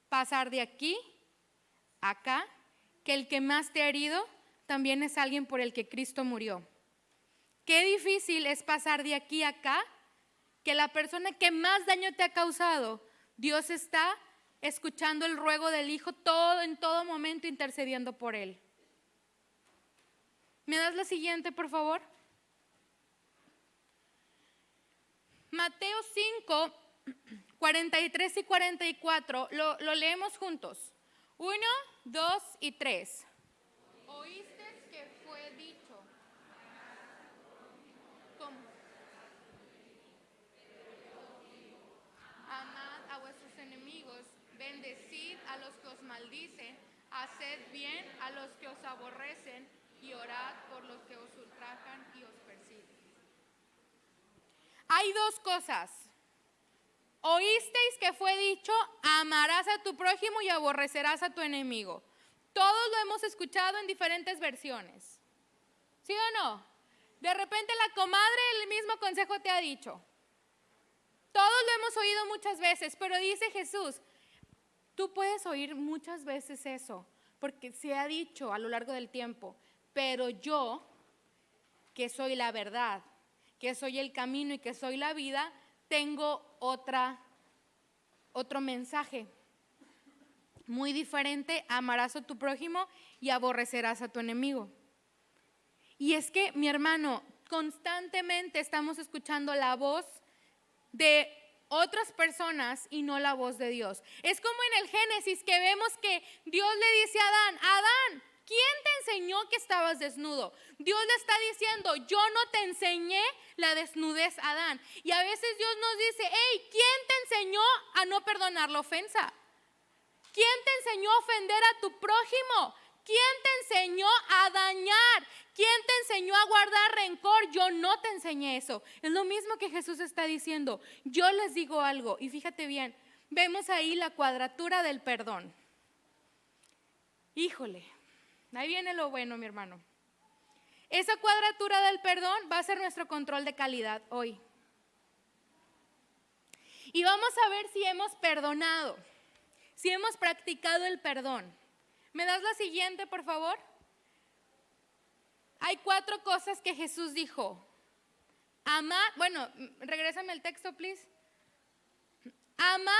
pasar de aquí a acá, que el que más te ha herido también es alguien por el que Cristo murió. Qué difícil es pasar de aquí a acá, que la persona que más daño te ha causado, Dios está escuchando el ruego del Hijo en todo momento, intercediendo por él. ¿Me das la siguiente, por favor? Mateo 5, 43 y 44, lo leemos juntos. 1, 2 y 3. Oíste que fue dicho. ¿Cómo? Amad a vuestros enemigos, bendecid a los que os maldicen, haced bien a los que os aborrecen y orad por los que os ultrajan y os persiguen. Hay dos cosas. Oísteis que fue dicho, amarás a tu prójimo y aborrecerás a tu enemigo. Todos lo hemos escuchado en diferentes versiones. ¿Sí o no? De repente la comadre el mismo consejo te ha dicho. Todos lo hemos oído muchas veces, pero dice Jesús, tú puedes oír muchas veces eso, porque se ha dicho a lo largo del tiempo, pero yo, que soy la verdad, que soy el camino y que soy la vida, tengo otro mensaje muy diferente: amarás a tu prójimo y aborrecerás a tu enemigo. Y es que, mi hermano, constantemente estamos escuchando la voz de otras personas y no la voz de Dios. Es como en el Génesis que vemos que Dios le dice a Adán, Adán, ¿quién te enseñó que estabas desnudo? Dios le está diciendo, yo no te enseñé la desnudez, Adán. Y a veces Dios nos dice, hey, ¿quién te enseñó a no perdonar la ofensa? ¿Quién te enseñó a ofender a tu prójimo? ¿Quién te enseñó a dañar? ¿Quién te enseñó a guardar rencor? Yo no te enseñé eso. Es lo mismo que Jesús está diciendo. Yo les digo algo, y fíjate bien, vemos ahí la cuadratura del perdón. Híjole, ahí viene lo bueno, mi hermano. Esa cuadratura del perdón va a ser nuestro control de calidad hoy. Y vamos a ver si hemos perdonado, si hemos practicado el perdón. ¿Me das la siguiente, por favor? Hay 4 cosas que Jesús dijo. Amad, bueno, regrésame el texto, please. Amad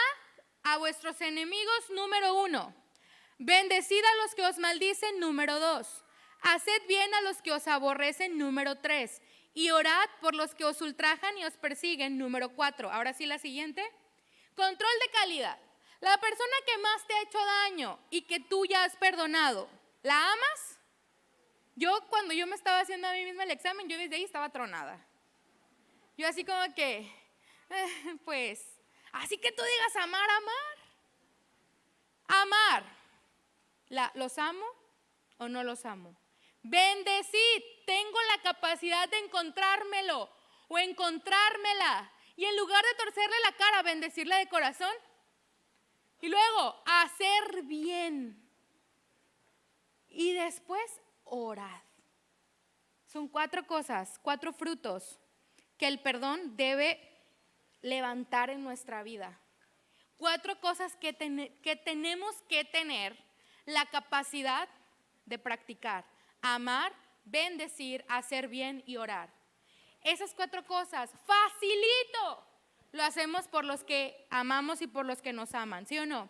a vuestros enemigos, número 1. Bendecid a los que os maldicen, número 2. Haced bien a los que os aborrecen, número 3. Y orad por los que os ultrajan y os persiguen, número 4. Ahora sí, la siguiente. Control de calidad. La persona que más te ha hecho daño y que tú ya has perdonado, ¿la amas? Cuando yo me estaba haciendo a mí misma el examen, yo desde ahí estaba tronada. Yo así como que, pues, así que tú digas amar. Amar. ¿Los amo o no los amo? Bendecid, tengo la capacidad de encontrármelo o encontrármela. Y en lugar de torcerle la cara, bendecirla de corazón. Y luego, hacer bien. Y después, orad. Son 4 cosas, 4 frutos que el perdón debe levantar en nuestra vida. 4 cosas que tenemos que tener la capacidad de practicar. Amar, bendecir, hacer bien y orar. Esas 4 cosas, facilito. Lo hacemos por los que amamos y por los que nos aman, ¿sí o no?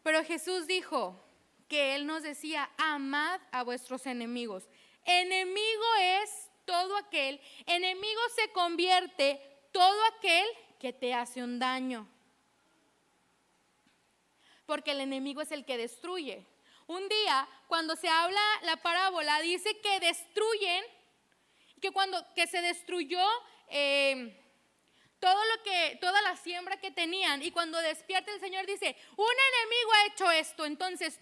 Pero Jesús dijo que Él nos decía, amad a vuestros enemigos. Enemigo es todo aquel, enemigo se convierte todo aquel que te hace un daño. Porque el enemigo es el que destruye. Un día, cuando se habla la parábola, dice que destruyen, que se destruyó toda la siembra que tenían, y cuando despierta el Señor dice, un enemigo ha hecho esto. Entonces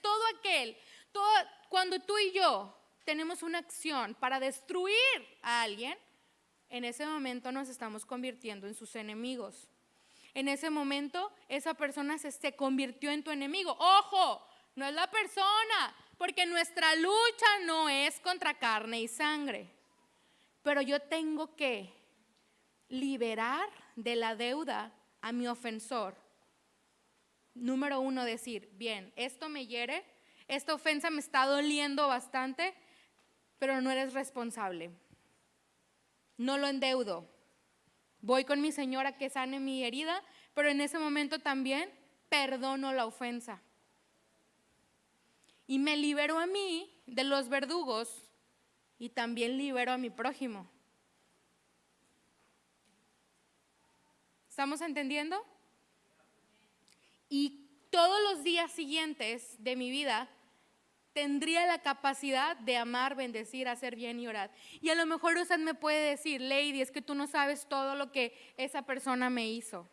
cuando tú y yo tenemos una acción para destruir a alguien, en ese momento nos estamos convirtiendo en sus enemigos. En ese momento esa persona se convirtió en tu enemigo. Ojo, no es la persona, porque nuestra lucha no es contra carne y sangre. Pero yo tengo que liberar de la deuda a mi ofensor. Número 1, decir, bien, esto me hiere, esta ofensa me está doliendo bastante, pero no eres responsable. No lo endeudo. Voy con mi señora que sane mi herida, pero en ese momento también perdono la ofensa. Y me libero a mí de los verdugos y también libero a mi prójimo. ¿Estamos entendiendo? Y todos los días siguientes de mi vida tendría la capacidad de amar, bendecir, hacer bien y orar. Y a lo mejor usted me puede decir, Lady, es que tú no sabes todo lo que esa persona me hizo.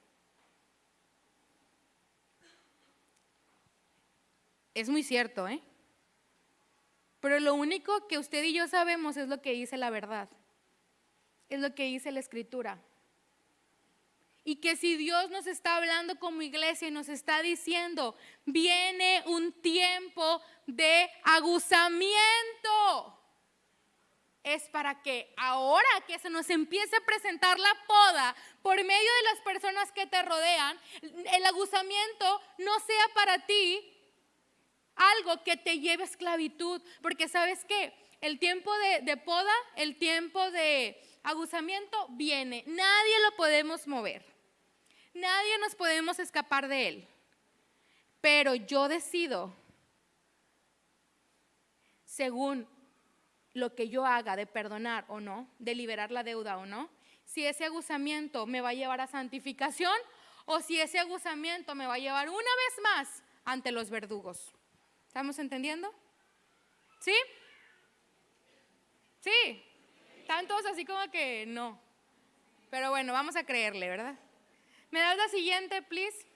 Es muy cierto, ¿eh? Pero lo único que usted y yo sabemos es lo que dice la verdad. Es lo que dice la Escritura. Y que si Dios nos está hablando como iglesia y nos está diciendo, viene un tiempo de aguzamiento, es para que ahora que se nos empiece a presentar la poda por medio de las personas que te rodean, el aguzamiento no sea para ti algo que te lleve a esclavitud. Porque ¿sabes qué? El tiempo de poda, el tiempo de aguzamiento viene. Nadie lo podemos mover. Nadie nos podemos escapar de él. Pero yo decido, según lo que yo haga, de perdonar o no, de liberar la deuda o no, si ese aguzamiento me va a llevar a santificación o si ese aguzamiento me va a llevar una vez más ante los verdugos. ¿Estamos entendiendo? ¿Sí? ¿Sí? Están todos así como que no. Pero bueno, vamos a creerle, ¿verdad? ¿Me das la siguiente, please?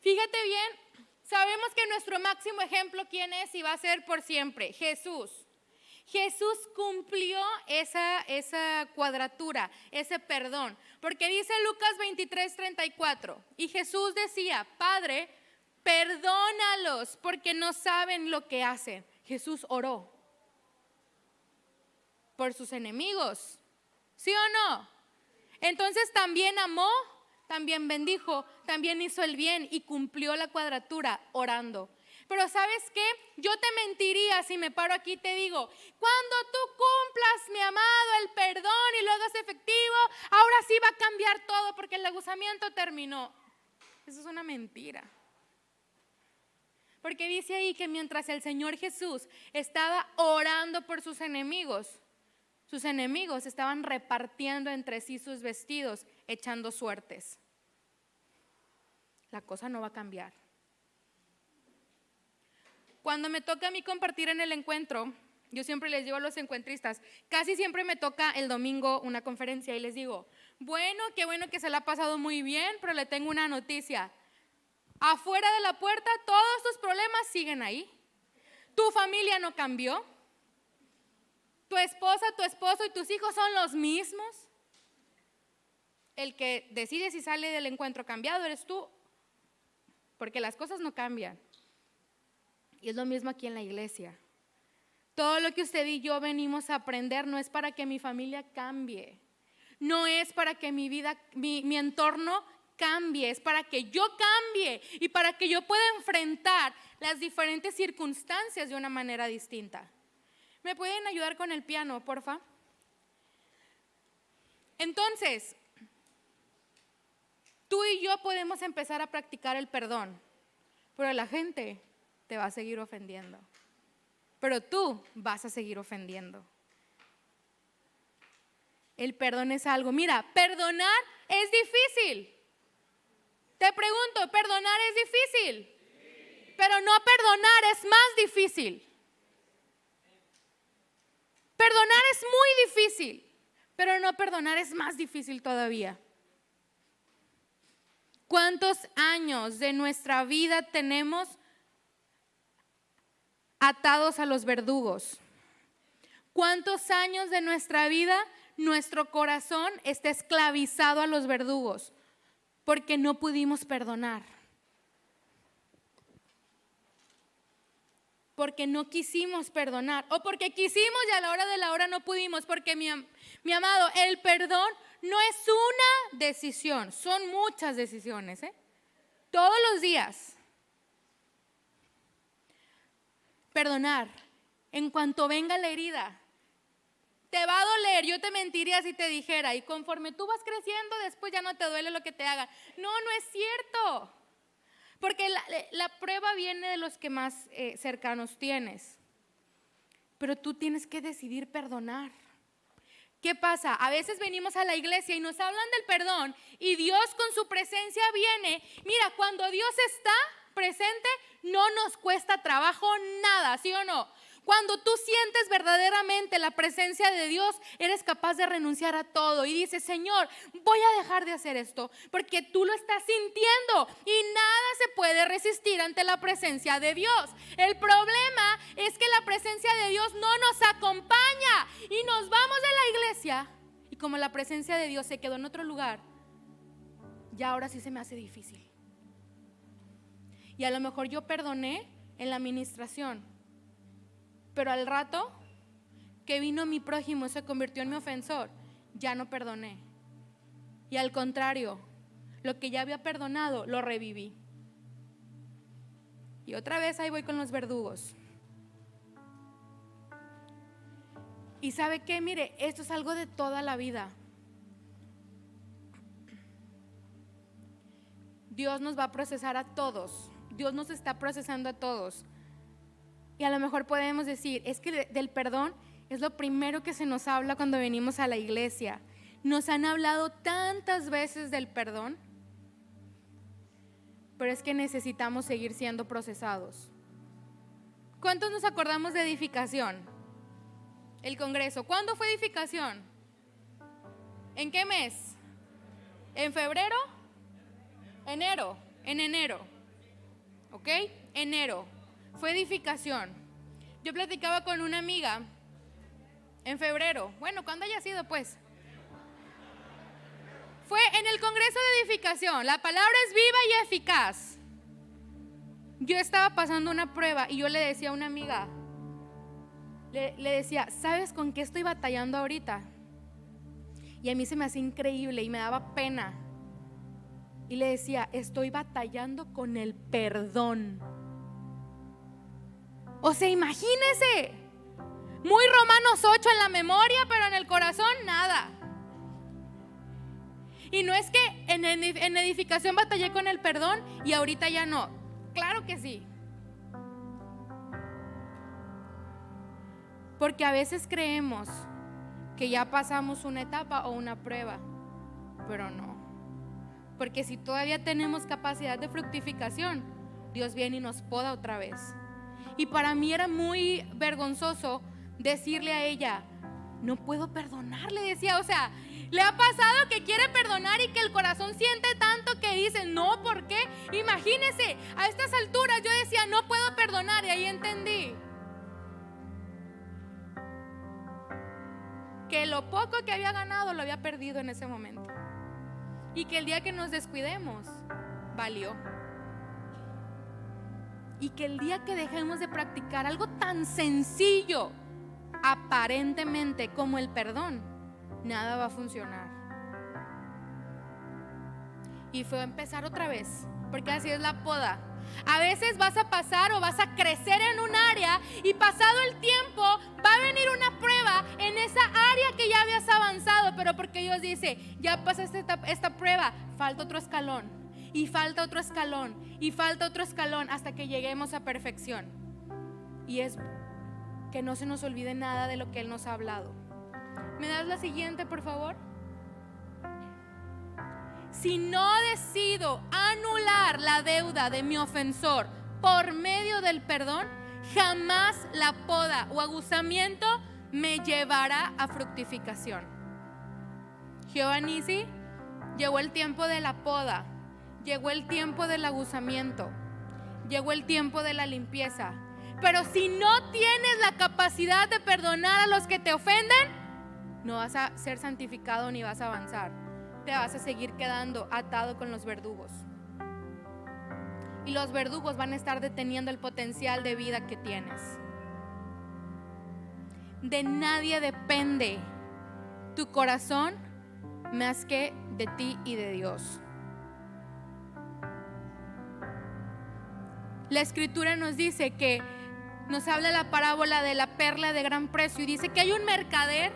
Fíjate bien, sabemos que nuestro máximo ejemplo, ¿quién es? Y va a ser por siempre, Jesús. Jesús cumplió esa cuadratura, ese perdón. Porque dice Lucas 23:34, y Jesús decía, Padre, perdónalos porque no saben lo que hacen. Jesús oró por sus enemigos, ¿sí o no? Entonces también amó, también bendijo, también hizo el bien y cumplió la cuadratura orando. Pero ¿sabes qué? Yo te mentiría si me paro aquí y te digo, cuando tú cumplas, mi amado, el perdón y lo hagas efectivo, ahora sí va a cambiar todo porque el aguzamiento terminó. Eso es una mentira. Porque dice ahí que mientras el Señor Jesús estaba orando por sus enemigos estaban repartiendo entre sí sus vestidos, echando suertes. La cosa no va a cambiar. Cuando me toca a mí compartir en el encuentro, yo siempre les digo a los encuentristas, casi siempre me toca el domingo una conferencia y les digo, bueno, qué bueno que se la ha pasado muy bien, pero le tengo una noticia. Afuera de la puerta todos tus problemas siguen ahí. Tu familia no cambió. Tu esposa, tu esposo y tus hijos son los mismos. El que decide si sale del encuentro cambiado eres tú, porque las cosas no cambian. Y es lo mismo aquí en la iglesia. Todo lo que usted y yo venimos a aprender no es para que mi familia cambie, no es para que mi vida, mi entorno cambie, es para que yo cambie y para que yo pueda enfrentar las diferentes circunstancias de una manera distinta. ¿Me pueden ayudar con el piano, porfa? Entonces, tú y yo podemos empezar a practicar el perdón, pero la gente te va a seguir ofendiendo. Pero tú vas a seguir ofendiendo. El perdón es algo. Mira, perdonar es difícil. Te pregunto, ¿perdonar es difícil? Sí. Pero no perdonar es más difícil. Perdonar es muy difícil, Pero no perdonar es más difícil todavía. ¿Cuántos años de nuestra vida tenemos atados a los verdugos? ¿Cuántos años de nuestra vida nuestro corazón está esclavizado a los verdugos? Porque no pudimos perdonar. Porque no quisimos perdonar. O porque quisimos y a la hora de la hora no pudimos. Porque mi amado, el perdón no es una decisión. Son muchas decisiones, todos los días. Perdonar. En cuanto venga la herida, te va a doler. Yo te mentiría si te dijera, y conforme tú vas creciendo, después ya no te duele lo que te hagan. No, no es cierto. Porque la prueba viene de los que más cercanos tienes. Pero tú tienes que decidir perdonar. ¿Qué pasa? A veces venimos a la iglesia y nos hablan del perdón y Dios con su presencia viene. Mira, cuando Dios está presente, no nos cuesta trabajo nada, ¿sí o no? Cuando tú sientes verdaderamente la presencia de Dios, eres capaz de renunciar a todo y dices, Señor, voy a dejar de hacer esto porque tú lo estás sintiendo y nada se puede resistir ante la presencia de Dios. El problema es que la presencia de Dios no nos acompaña y nos vamos de la iglesia y como la presencia de Dios se quedó en otro lugar, ya ahora sí se me hace difícil. Y a lo mejor yo perdoné en la administración, pero al rato que vino mi prójimo se convirtió en mi ofensor, ya no perdoné. Y al contrario, lo que ya había perdonado lo reviví. Y otra vez ahí voy con los verdugos. Y ¿sabe qué? Mire, esto es algo de toda la vida. Dios nos va a procesar a todos. Dios nos está procesando a todos. Y a lo mejor podemos decir, es que del perdón es lo primero que se nos habla cuando venimos a la iglesia. Nos han hablado tantas veces del perdón, pero es que necesitamos seguir siendo procesados. ¿Cuántos nos acordamos de edificación? El Congreso. ¿Cuándo fue edificación? ¿En qué mes? ¿En febrero? Enero. En enero. ¿Ok? Enero. Fue edificación. Yo platicaba con una amiga en febrero. Bueno, ¿cuándo haya sido pues? Fue en el Congreso de Edificación. La palabra es viva y eficaz. Yo estaba pasando una prueba y yo le decía a una amiga, le decía, ¿sabes con qué estoy batallando ahorita? Y a mí se me hacía increíble y me daba pena. Y le decía, estoy batallando con el perdón. O sea, imagínese, muy Romanos 8 en la memoria, pero en el corazón nada. Y no es que en edificación batallé con el perdón y ahorita ya no. Claro que sí. Porque a veces creemos que ya pasamos una etapa o una prueba, pero no. Porque si todavía tenemos capacidad de fructificación, Dios viene y nos poda otra vez. Y para mí era muy vergonzoso decirle a ella, no puedo perdonar, le decía, o sea, ¿le ha pasado que quiere perdonar y que el corazón siente tanto que dice, no, ¿por qué? Imagínese, a estas alturas yo decía, no puedo perdonar, y ahí entendí que lo poco que había ganado lo había perdido en ese momento. Y que el día que nos descuidemos, valió. Y que el día que dejemos de practicar algo tan sencillo, aparentemente como el perdón, nada va a funcionar. Y fue a empezar otra vez, porque así es la poda. A veces vas a pasar o vas a crecer en un área y pasado el tiempo va a venir una prueba en esa área que ya habías avanzado, pero porque Dios dice, ya pasaste esta prueba, falta otro escalón. Y falta otro escalón, y falta otro escalón hasta que lleguemos a perfección. Y es que no se nos olvide nada de lo que Él nos ha hablado. ¿Me das la siguiente, por favor? Si no decido anular la deuda de mi ofensor por medio del perdón, jamás la poda o aguzamiento me llevará a fructificación. Jehová Nisi, llegó el tiempo de la poda, llegó el tiempo del aguzamiento, llegó el tiempo de la limpieza. Pero si no tienes la capacidad de perdonar a los que te ofenden, no vas a ser santificado ni vas a avanzar. Te vas a seguir quedando atado con los verdugos. Y los verdugos van a estar deteniendo el potencial de vida que tienes. De nadie depende tu corazón más que de ti y de Dios. La escritura nos dice que nos habla la parábola de la perla de gran precio y dice que hay un mercader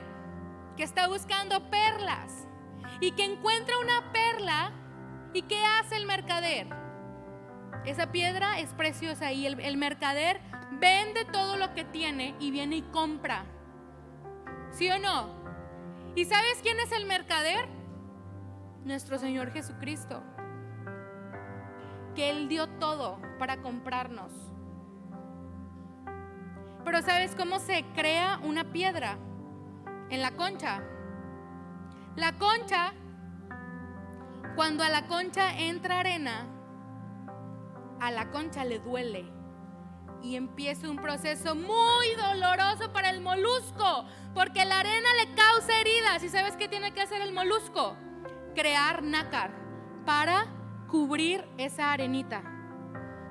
que está buscando perlas y que encuentra una perla. ¿Y qué hace el mercader? Esa piedra es preciosa y el mercader vende todo lo que tiene y viene y compra. ¿Sí o no? ¿Y sabes quién es el mercader? Nuestro Señor Jesucristo, que Él dio todo para comprarnos. Pero ¿sabes cómo se crea una piedra? En la concha. La concha, cuando a la concha entra arena, a la concha le duele y empieza un proceso muy doloroso para el molusco, porque la arena le causa heridas. ¿Y sabes qué tiene que hacer el molusco? Crear nácar para cubrir esa arenita.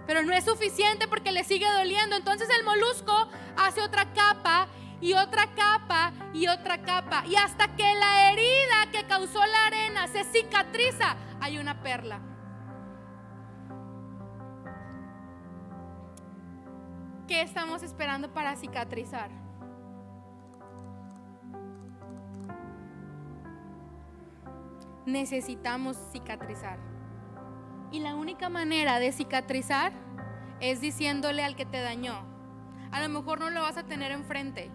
Pero no es suficiente porque le sigue doliendo. Entonces el molusco hace otra capa y otra capa y otra capa, y hasta que la herida que causó la arena se cicatriza, hay una perla. ¿Qué estamos esperando para cicatrizar? Necesitamos cicatrizar. Y la única manera de cicatrizar es diciéndole al que te dañó. A lo mejor no lo vas a tener enfrente,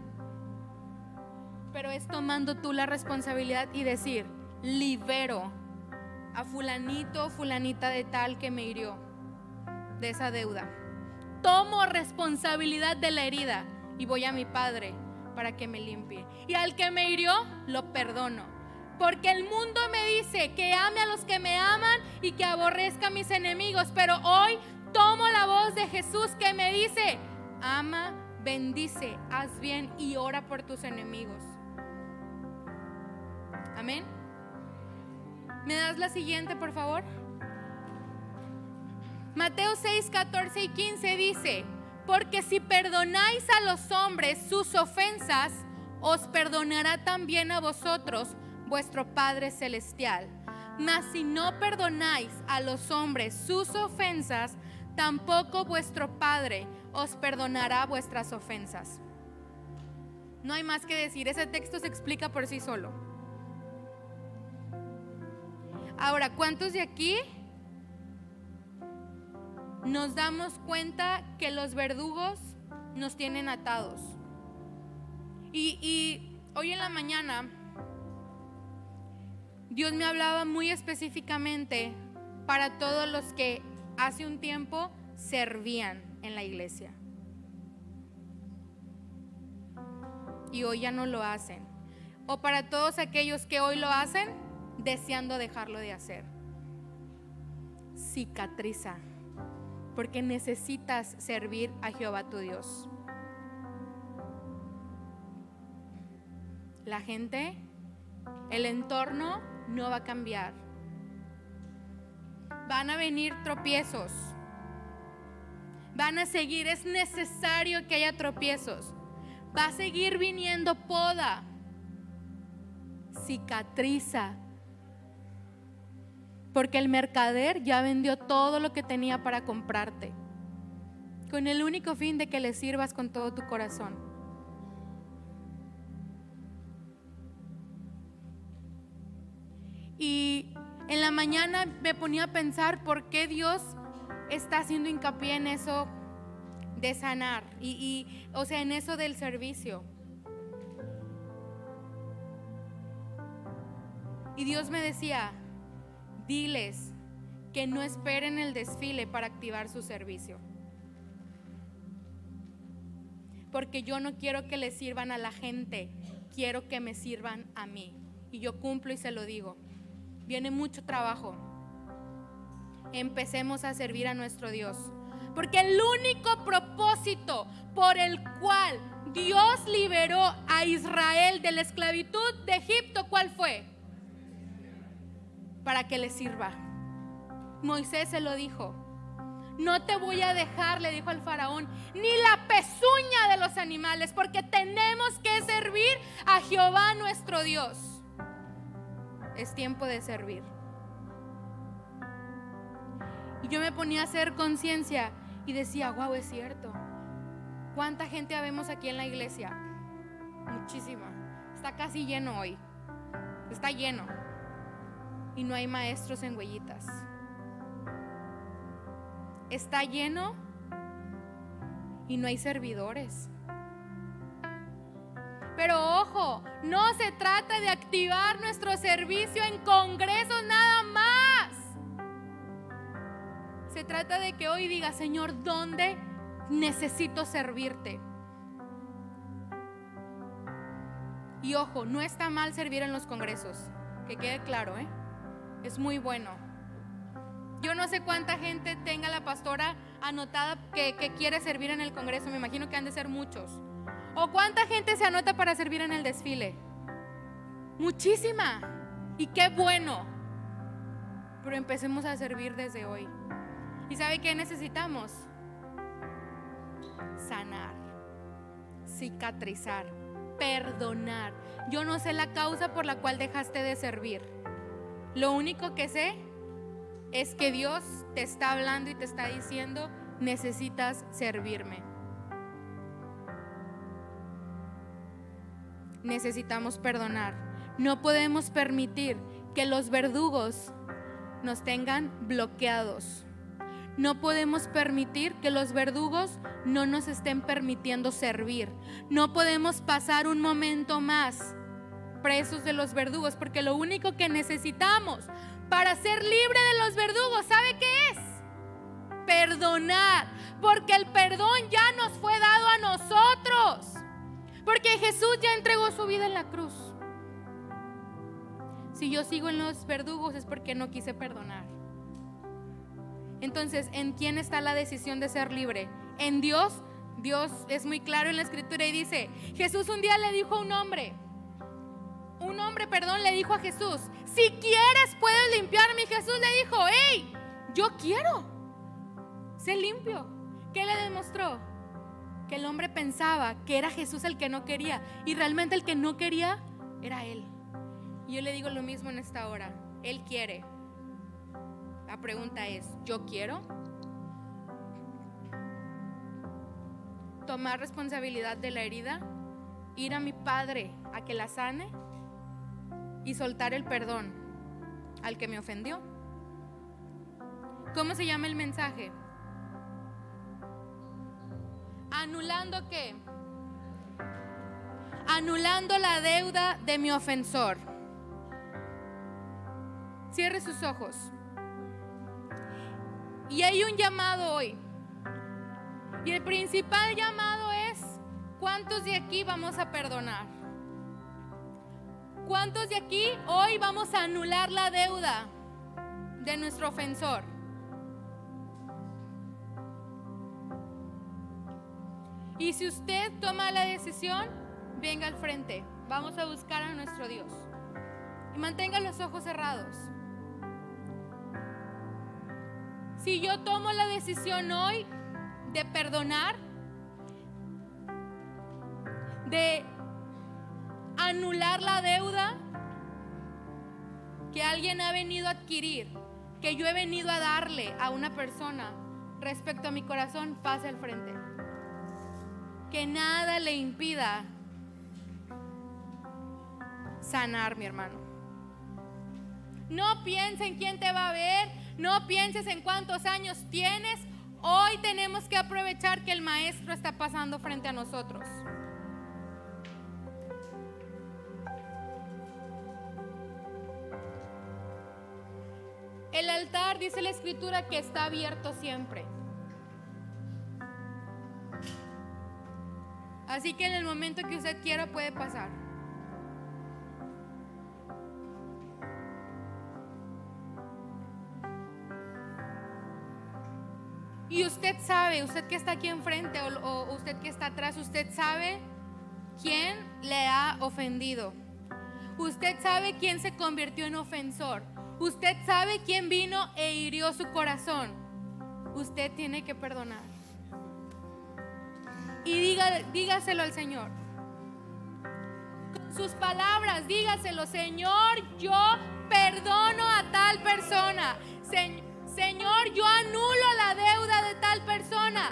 pero es tomando tú la responsabilidad y decir: libero a fulanito o fulanita de tal que me hirió de esa deuda. Tomo responsabilidad de la herida y voy a mi Padre para que me limpie. Y al que me hirió, lo perdono. Porque el mundo me dice que ame a los que me aman y que aborrezca a mis enemigos. Pero hoy tomo la voz de Jesús que me dice: ama, bendice, haz bien y ora por tus enemigos. Amén. ¿Me das la siguiente, por favor? Mateo 6, 14 y 15 dice: porque si perdonáis a los hombres sus ofensas, os perdonará también a vosotros vuestro Padre Celestial. Mas si no perdonáis a los hombres sus ofensas, tampoco vuestro Padre os perdonará vuestras ofensas. No hay más que decir, ese texto se explica por sí solo. Ahora, ¿cuántos de aquí nos damos cuenta que los verdugos nos tienen atados? Y hoy en la mañana Dios me hablaba muy específicamente para todos los que hace un tiempo servían en la iglesia y hoy ya no lo hacen, o para todos aquellos que hoy lo hacen deseando dejarlo de hacer. Cicatriza, porque necesitas servir a Jehová tu Dios. La gente, el entorno no va a cambiar. Van a venir tropiezos. Van a seguir, es necesario que haya tropiezos. Va a seguir viniendo poda. Cicatriza. Porque el mercader ya vendió todo lo que tenía para comprarte, con el único fin de que le sirvas con todo tu corazón. Y en la mañana me ponía a pensar por qué Dios está haciendo hincapié en eso de sanar o sea, en eso del servicio. Y Dios me decía: diles que no esperen el desfile para activar su servicio, porque yo no quiero que le sirvan a la gente, quiero que me sirvan a mí. y yo cumplo y se lo digo. Viene mucho trabajo. Empecemos a servir a nuestro Dios. Porque el único propósito por el cual Dios liberó a Israel de la esclavitud de Egipto, ¿cuál fue? Para que le sirva. Moisés se lo dijo. No te voy a dejar, le dijo al faraón, ni la pezuña de los animales, porque tenemos que servir a Jehová nuestro Dios. Es tiempo de servir. Y yo me ponía a hacer conciencia y decía, wow, es cierto. ¿Cuánta gente habemos aquí en la iglesia? Muchísima. Está casi lleno hoy. Está lleno. Y no hay maestros en Huellitas. Está lleno y no hay servidores. Pero ojo, no se trata de activar nuestro servicio en congresos nada más. Se trata de que hoy diga, Señor, ¿dónde necesito servirte? Y ojo, no está mal servir en los congresos, que quede claro, es muy bueno. Yo no sé cuánta gente tenga la pastora anotada que quiere servir en el congreso. Me imagino que han de ser muchos. ¿O cuánta gente se anota para servir en el desfile? Muchísima. Y qué bueno. Pero empecemos a servir desde hoy. ¿Y sabe qué necesitamos? Sanar, cicatrizar, perdonar. Yo no sé la causa por la cual dejaste de servir. Lo único que sé es que Dios te está hablando y te está diciendo, necesitas servirme. Necesitamos perdonar. No podemos permitir que los verdugos nos tengan bloqueados. No podemos permitir que los verdugos no nos estén permitiendo servir. No podemos pasar un momento más presos de los verdugos, porque lo único que necesitamos para ser libre de los verdugos, ¿sabe qué es? Perdonar, porque el perdón ya nos fue dado a nosotros, porque Jesús ya entregó su vida en la cruz. Si yo sigo en los verdugos es porque no quise perdonar. Entonces, ¿en quién está la decisión de ser libre? En Dios. Dios es muy claro en la escritura y dice, Jesús un día le dijo a un hombre, le dijo a Jesús, si quieres puedes limpiarme. Y Jesús le dijo, hey, yo quiero, sé limpio. ¿Qué le demostró? Que el hombre pensaba que era Jesús el que no quería, y realmente el que no quería era él. Y yo le digo lo mismo en esta hora. Él quiere. La pregunta es, ¿yo quiero? Tomar responsabilidad de la herida, ir a mi Padre a que la sane y soltar el perdón al que me ofendió. ¿Cómo se llama el mensaje? ¿Anulando qué? Anulando la deuda de mi ofensor. Cierre sus ojos. Y hay un llamado hoy. Y el principal llamado es, ¿cuántos de aquí vamos a perdonar? ¿Cuántos de aquí hoy vamos a anular la deuda de nuestro ofensor? Y si usted toma la decisión, venga al frente. Vamos a buscar a nuestro Dios. Y mantenga los ojos cerrados. Si yo tomo la decisión hoy de perdonar, de anular la deuda que alguien ha venido a adquirir, que yo he venido a darle a una persona respecto a mi corazón, pase al frente. Que nada le impida sanar, mi hermano. No pienses en quién te va a ver, no pienses en cuántos años tienes. Hoy tenemos que aprovechar que el Maestro está pasando frente a nosotros. El altar, dice la Escritura, que está abierto siempre. Así que en el momento que usted quiera puede pasar. Y usted sabe, usted que está aquí enfrente o usted que está atrás, usted sabe quién le ha ofendido. Usted sabe quién se convirtió en ofensor. Usted sabe quién vino e hirió su corazón. Usted tiene que perdonar. Y dígaselo al Señor. Con sus palabras, dígaselo: Señor, yo perdono a tal persona. Señor, yo anulo la deuda de tal persona.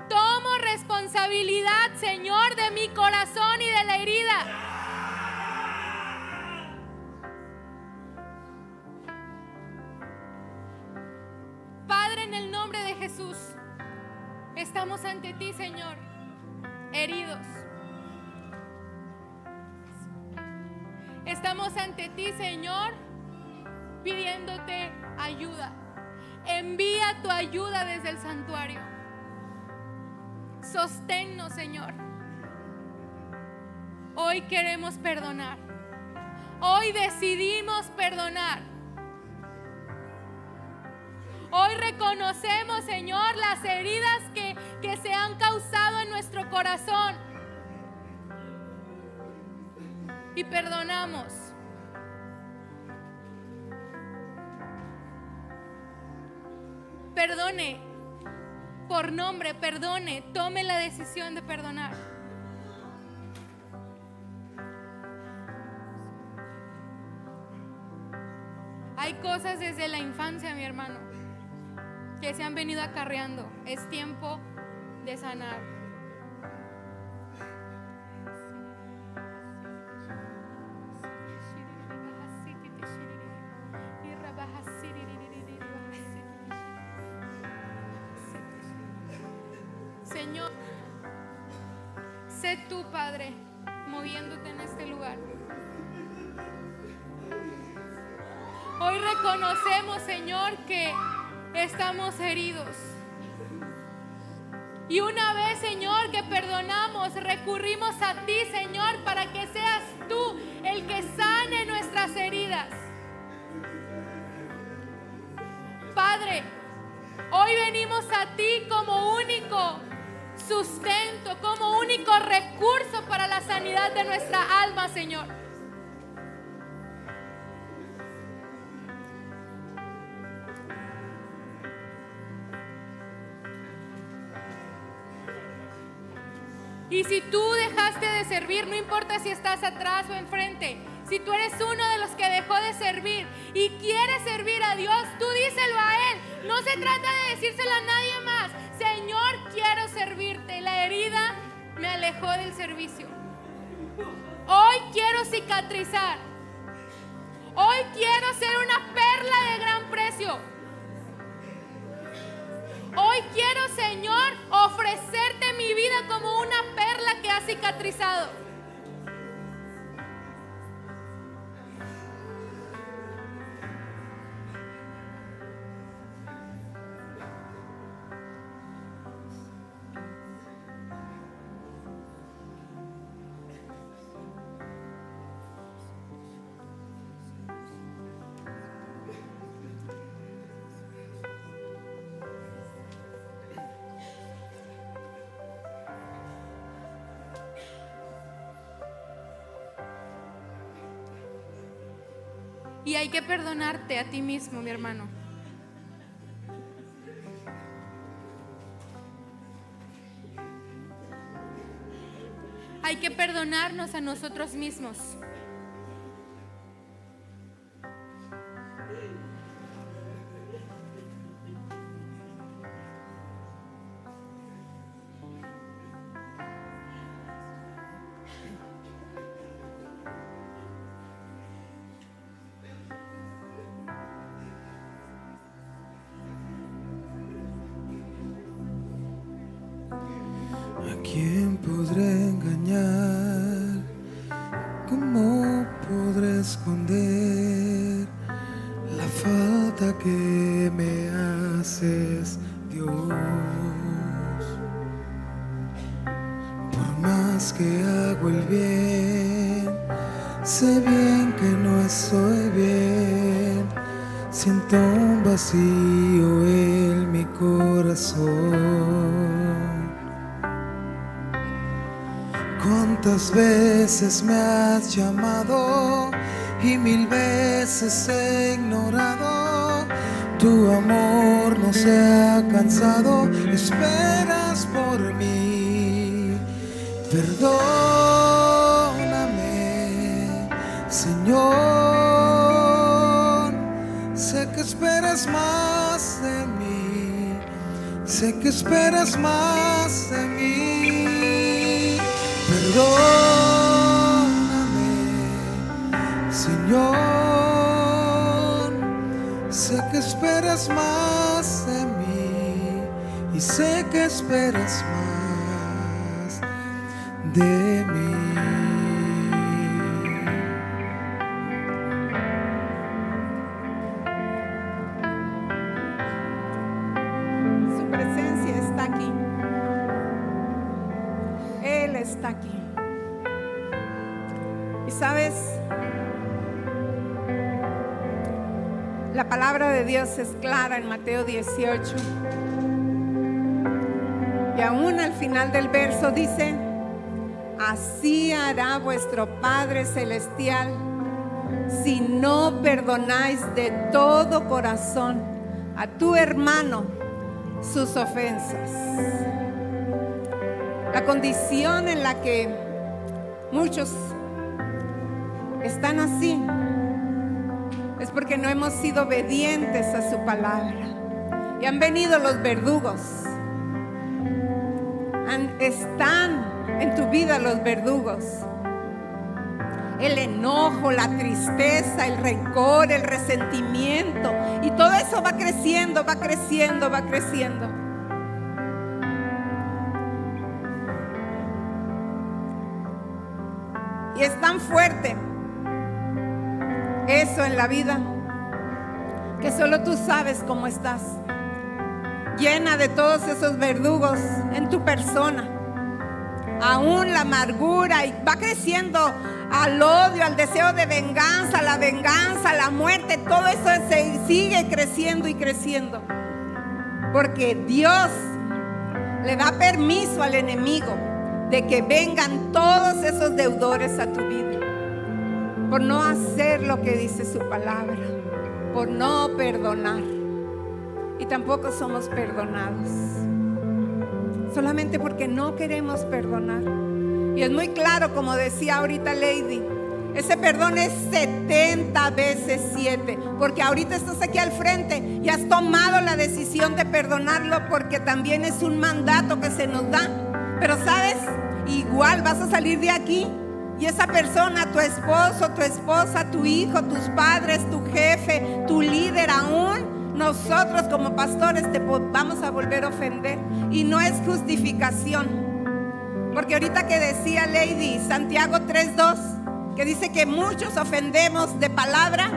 Tomo responsabilidad, Señor, de mi corazón y de la herida. Padre, en el nombre de Jesús, estamos ante ti, Señor, heridos. Estamos ante ti, Señor, pidiéndote ayuda. Envía tu ayuda desde el santuario. Sosténnos, Señor. Hoy queremos perdonar. Hoy decidimos perdonar. Hoy reconocemos, Señor, las heridas que se han causado en nuestro corazón. Y perdonamos. Perdone, por nombre, perdone, tome la decisión de perdonar. Hay cosas desde la infancia, mi hermano, que se han venido acarreando. Es tiempo de sanar. Señor, sé tú, Padre, moviéndote en este lugar. Hoy reconocemos, Señor, que estamos heridos. Y una vez, Señor, que perdonamos, recurrimos a ti, Señor, para que seas tú el que sane nuestras heridas. Padre, hoy venimos a ti como único sustento, como único recurso para la sanidad de nuestra alma, Señor. Y si tú dejaste de servir, no importa si estás atrás o enfrente, si tú eres uno de los que dejó de servir y quieres servir a Dios, tú díselo a Él. No se trata de decírselo a nadie más. Señor, quiero servirte. La herida me alejó del servicio. Hoy quiero cicatrizar. Hoy quiero ser una perla de gran precio. Hoy quiero, Señor, ofrecerte mi vida como una perla que ha cicatrizado. Y hay que perdonarte a ti mismo, mi hermano. Hay que perdonarnos a nosotros mismos. ¿A quién podré engañar? ¿Cómo podré esconder la falta que me haces, Dios? Por más que hago el bien, sé bien que no estoy bien. siento un vacío en mi corazón. Cuántas veces me has llamado y 1000 veces he ignorado. Tu amor no se ha cansado, esperas por mí. Perdóname, Señor. Sé que esperas más de mí, sé que esperas más de mí. Perdóname, Señor. Sé que esperas más de mí y sé que esperas más de mí. Su presencia está aquí. Él está aquí. Y sabes, la palabra de Dios es clara en Mateo 18. Y aún al final del verso dice: así hará vuestro Padre Celestial si no perdonáis de todo corazón a tu hermano sus ofensas. La condición en la que muchos están así es porque no hemos sido obedientes a su palabra. Y han venido los verdugos. Están en tu vida los verdugos. El enojo, la tristeza, el rencor, el resentimiento. Y todo eso va creciendo, va creciendo, va creciendo. Y es tan fuerte eso en la vida que solo tú sabes cómo estás, llena de todos esos verdugos en tu persona. Aún la amargura, y va creciendo al odio, al deseo de venganza, la muerte. Todo eso se sigue creciendo y creciendo, porque Dios le da permiso al enemigo de que vengan todos esos deudores a tu vida por no hacer lo que dice su palabra, por no perdonar. Y tampoco somos perdonados, solamente porque no queremos perdonar. Y es muy claro, como decía ahorita Lady, ese perdón es 70 veces 7, porque ahorita estás aquí al frente y has tomado la decisión de perdonarlo, porque también es un mandato que se nos da. Pero sabes, igual vas a salir de aquí y esa persona, tu esposo, tu esposa, tu hijo, tus padres, tu jefe, tu líder, aún nosotros como pastores te vamos a volver a ofender. Y no es justificación, porque ahorita que decía Lady, Santiago 3:2, que dice que muchos ofendemos de palabra,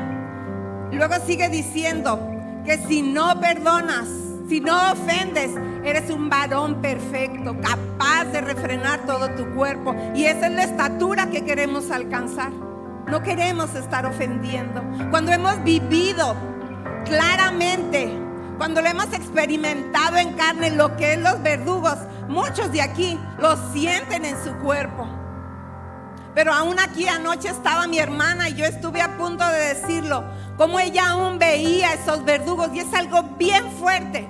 luego sigue diciendo que si no perdonas, si no ofendes, eres un varón perfecto, capaz de refrenar todo tu cuerpo. Y esa es la estatura que queremos alcanzar. No queremos estar ofendiendo. Cuando hemos vivido claramente, cuando lo hemos experimentado en carne, lo que es los verdugos, muchos de aquí lo sienten en su cuerpo. Pero aún aquí anoche estaba mi hermana y yo estuve a punto de decirlo, como ella aún veía esos verdugos, y es algo bien fuerte,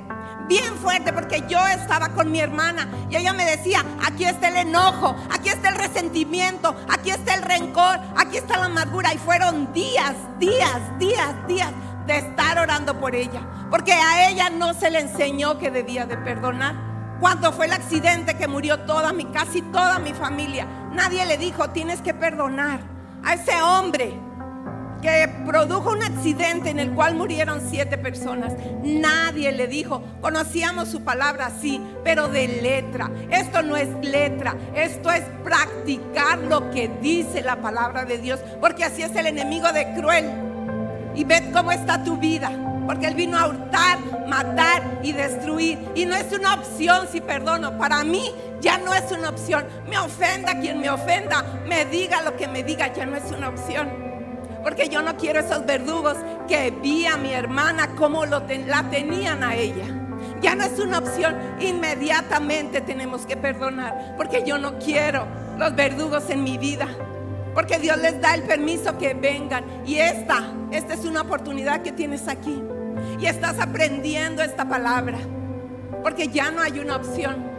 porque yo estaba con mi hermana y ella me decía: aquí está el enojo, aquí está el resentimiento, aquí está el rencor, aquí está la amargura. Y fueron días de estar orando por ella, porque a ella no se le enseñó que debía de perdonar. Cuando fue el accidente que murió casi toda mi familia, nadie le dijo: tienes que perdonar. A ese hombre que produjo un accidente en el cual murieron 7 personas, nadie le dijo. Conocíamos su palabra, sí, pero de letra. Esto no es letra, esto es practicar lo que dice la palabra de Dios, porque así es el enemigo de cruel. Y ved cómo está tu vida, porque él vino a hurtar, matar y destruir. Y no es una opción si perdono. Para mí ya no es una opción. Me ofenda quien me ofenda, me diga lo que me diga, ya no es una opción. porque yo no quiero esos verdugos que vi a mi hermana como la tenían a ella. Ya no es una opción, inmediatamente tenemos que perdonar, porque yo no quiero los verdugos en mi vida, porque Dios les da el permiso que vengan. Y esta es una oportunidad que tienes aquí, y estás aprendiendo esta palabra, porque ya no hay una opción.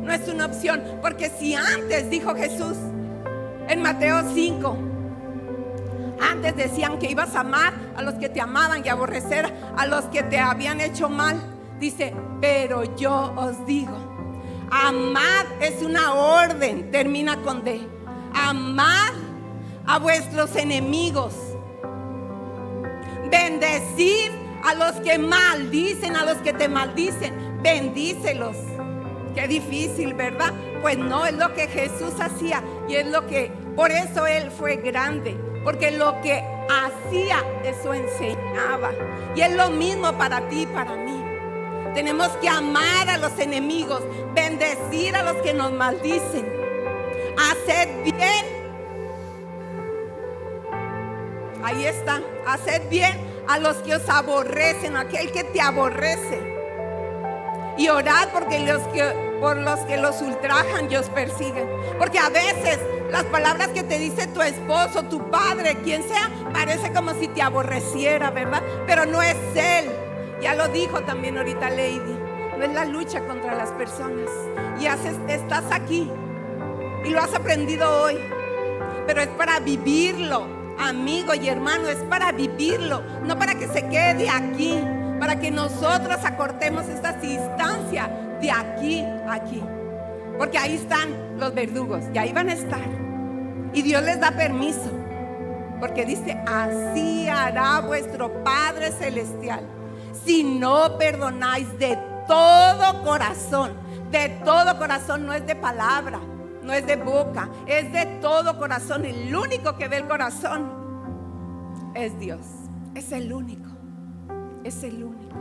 No es una opción, porque si antes, dijo Jesús en Mateo 5, antes decían que ibas a amar a los que te amaban y aborrecer a los que te habían hecho mal. Dice, pero yo os digo, amad, es una orden, termina con D. Amad a vuestros enemigos, bendecid a los que maldicen, a los que te maldicen, bendícelos. Qué difícil, ¿verdad? Pues no, es lo que Jesús hacía, y es lo que, por eso Él fue grande, porque lo que hacía, eso enseñaba. Y es lo mismo para ti y para mí. Tenemos que amar a los enemigos, bendecir a los que nos maldicen, hacer bien. Ahí está, hacer bien a los que os aborrecen, a aquel que te aborrece. Y orad por los que los ultrajan y os persiguen. Porque a veces las palabras que te dice tu esposo, tu padre, quien sea, parece como si te aborreciera, ¿verdad? Pero no es Él. Ya lo dijo también ahorita Lady. No es la lucha contra las personas. Y estás aquí y lo has aprendido hoy, pero es para vivirlo, amigo y hermano. Es para vivirlo, no para que se quede aquí, para que nosotros acortemos esta distancia de aquí a aquí, porque ahí están los verdugos y ahí van a estar, y Dios les da permiso, porque dice, así hará vuestro Padre Celestial si no perdonáis de todo corazón. De todo corazón, no es de palabra, no es de boca, es de todo corazón. El único que ve el corazón es Dios. Es el único, es el único,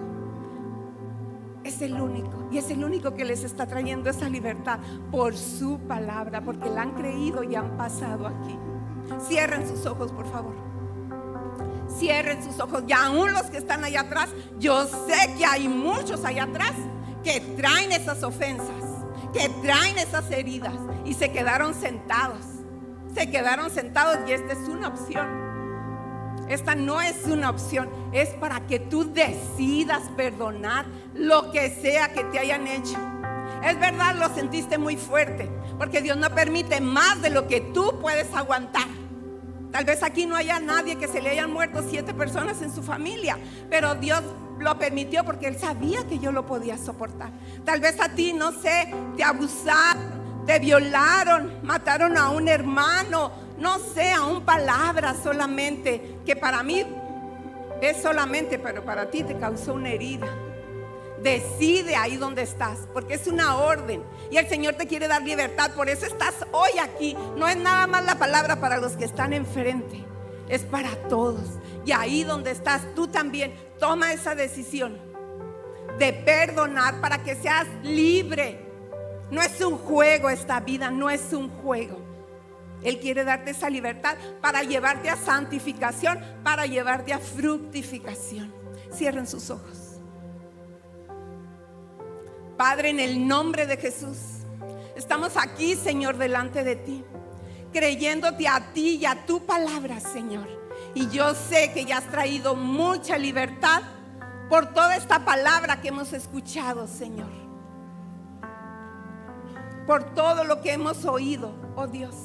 es el único. Y es el único que les está trayendo esa libertad por su palabra, porque la han creído y han pasado aquí. Cierren sus ojos, por favor. Cierren sus ojos. Y aún los que están allá atrás, yo sé que hay muchos allá atrás que traen esas ofensas, que traen esas heridas, y se quedaron sentados. Se quedaron sentados, y esta es una opción. Esta no es una opción, es para que tú decidas perdonar lo que sea que te hayan hecho. Es verdad, lo sentiste muy fuerte, porque Dios no permite más de lo que tú puedes aguantar. Tal vez aquí no haya nadie que se le hayan muerto 7 personas en su familia, pero Dios lo permitió porque Él sabía que yo lo podía soportar. Tal vez a ti, no sé, te abusaron, te violaron, mataron a un hermano, no sé, aún palabras solamente, que para mí es solamente, pero para ti te causó una herida. Decide ahí donde estás, porque es una orden y el Señor te quiere dar libertad. Por eso estás hoy aquí. No es nada más la palabra para los que están enfrente, es para todos. Y ahí donde estás, tú también toma esa decisión de perdonar para que seas libre. No es un juego esta vida, no es un juego. Él quiere darte esa libertad para llevarte a santificación, para llevarte a fructificación. Cierren sus ojos. Padre, en el nombre de Jesús, estamos aquí, Señor, delante de ti, creyéndote a ti y a tu palabra, Señor. Y yo sé que ya has traído mucha libertad por toda esta palabra que hemos escuchado, Señor, por todo lo que hemos oído, oh Dios.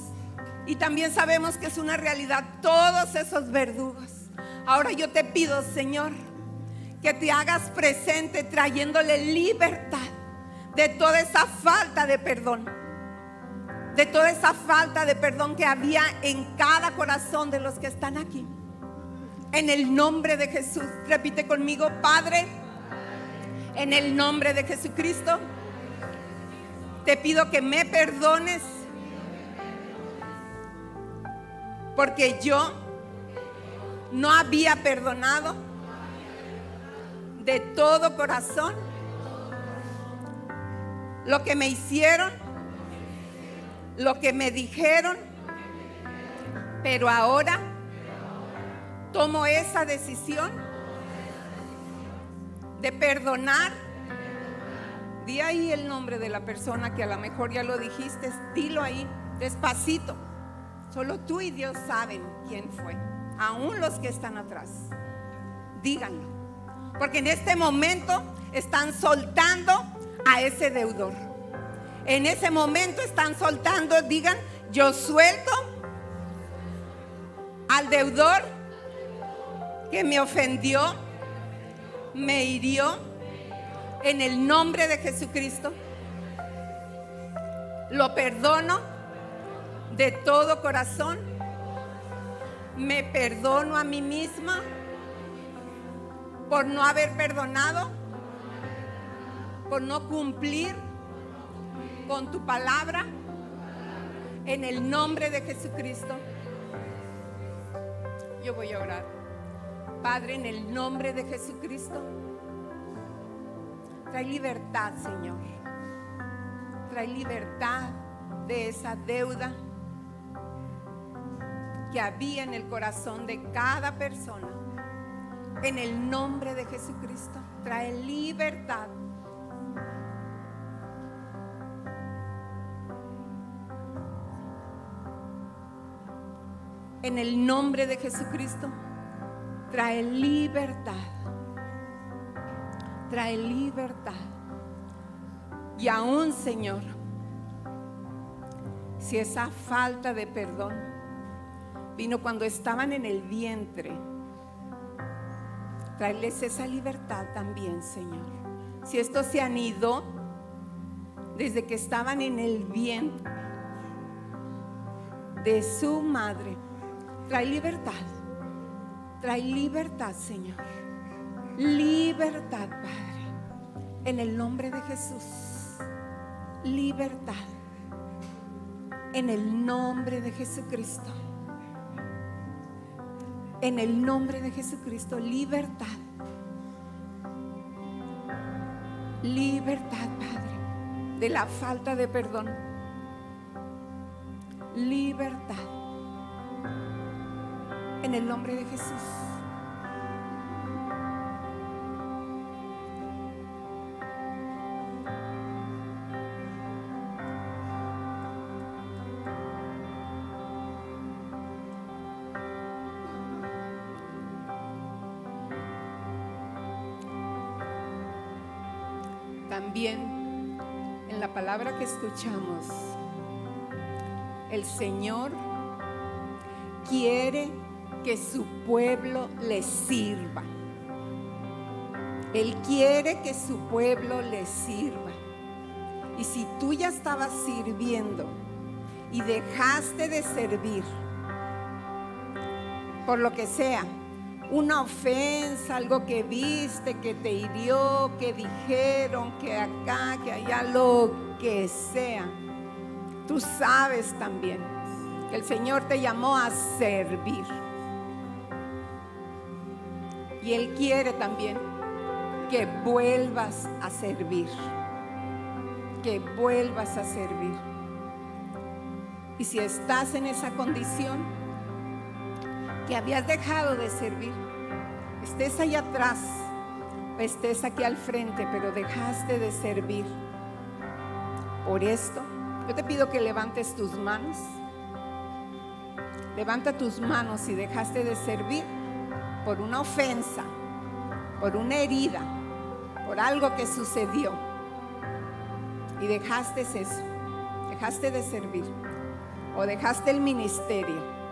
Y también sabemos que es una realidad todos esos verdugos. Ahora yo te pido, Señor, que te hagas presente trayéndole libertad de toda esa falta de perdón, de toda esa falta de perdón que había en cada corazón de los que están aquí. En el nombre de Jesús, repite conmigo: Padre, en el nombre de Jesucristo, te pido que me perdones, porque yo no había perdonado de todo corazón lo que me hicieron, lo que me dijeron, pero ahora tomo esa decisión de perdonar. Di ahí el nombre de la persona que a lo mejor ya lo dijiste, dilo ahí, despacito. Solo tú y Dios saben quién fue, aún los que están atrás. Díganlo, porque en este momento están soltando a ese deudor. En ese momento están soltando, digan, yo suelto al deudor que me ofendió, me hirió, en el nombre de Jesucristo. Lo perdono de todo corazón. Me perdono a mí misma por no haber perdonado, por no cumplir con tu palabra, en el nombre de Jesucristo. Yo voy a orar. Padre, en el nombre de Jesucristo, trae libertad, Señor. Trae libertad de esa deuda que había en el corazón de cada persona. En el nombre de Jesucristo, trae libertad. En el nombre de Jesucristo, trae libertad. Trae libertad. Y aún, Señor, si esa falta de perdón vino cuando estaban en el vientre, tráeles esa libertad también, Señor. Si esto se anidó desde que estaban en el vientre de su madre, trae libertad. Trae libertad, Señor. Libertad, Padre. En el nombre de Jesús. Libertad. En el nombre de Jesucristo. En el nombre de Jesucristo. Libertad. Libertad, Padre, de la falta de perdón. Libertad. En el nombre de Jesús. También en la palabra que escuchamos, el Señor quiere que su pueblo le sirva. Él quiere que su pueblo le sirva. Y si tú ya estabas sirviendo y dejaste de servir, por lo que sea, una ofensa, algo que viste, que te hirió, que dijeron, que acá, que allá, lo que sea, tú sabes también que el Señor te llamó a servir. Y Él quiere también que vuelvas a servir. Que vuelvas a servir. Y si estás en esa condición, que habías dejado de servir, estés allá atrás o estés aquí al frente, pero dejaste de servir, por esto, yo te pido que levantes tus manos. Levanta tus manos si dejaste de servir por una ofensa, por una herida, por algo que sucedió y dejaste eso, dejaste de servir o dejaste el ministerio.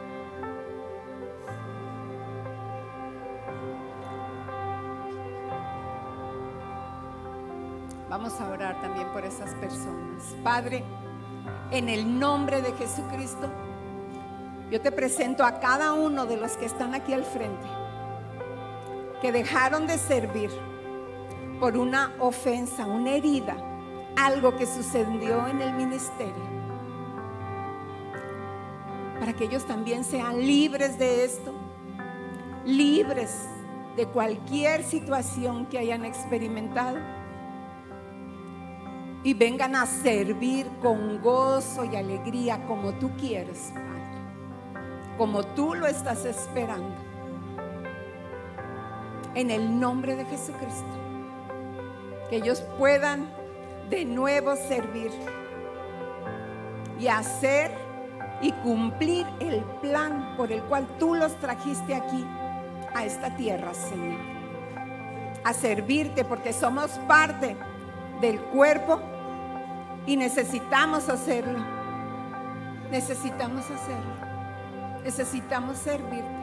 Vamos a orar también por esas personas. Padre, en el nombre de Jesucristo, yo te presento a cada uno de los que están aquí al frente, que dejaron de servir por una ofensa, una herida, algo que sucedió en el ministerio, para que ellos también sean libres de esto, libres de cualquier situación que hayan experimentado y vengan a servir con gozo y alegría como tú quieres, Padre, como tú lo estás esperando. en el nombre de Jesucristo. Que ellos puedan de nuevo servir y hacer y cumplir el plan por el cual tú los trajiste aquí a esta tierra, Señor, a servirte, porque somos parte del cuerpo y necesitamos hacerlo. Necesitamos hacerlo. Necesitamos servirte.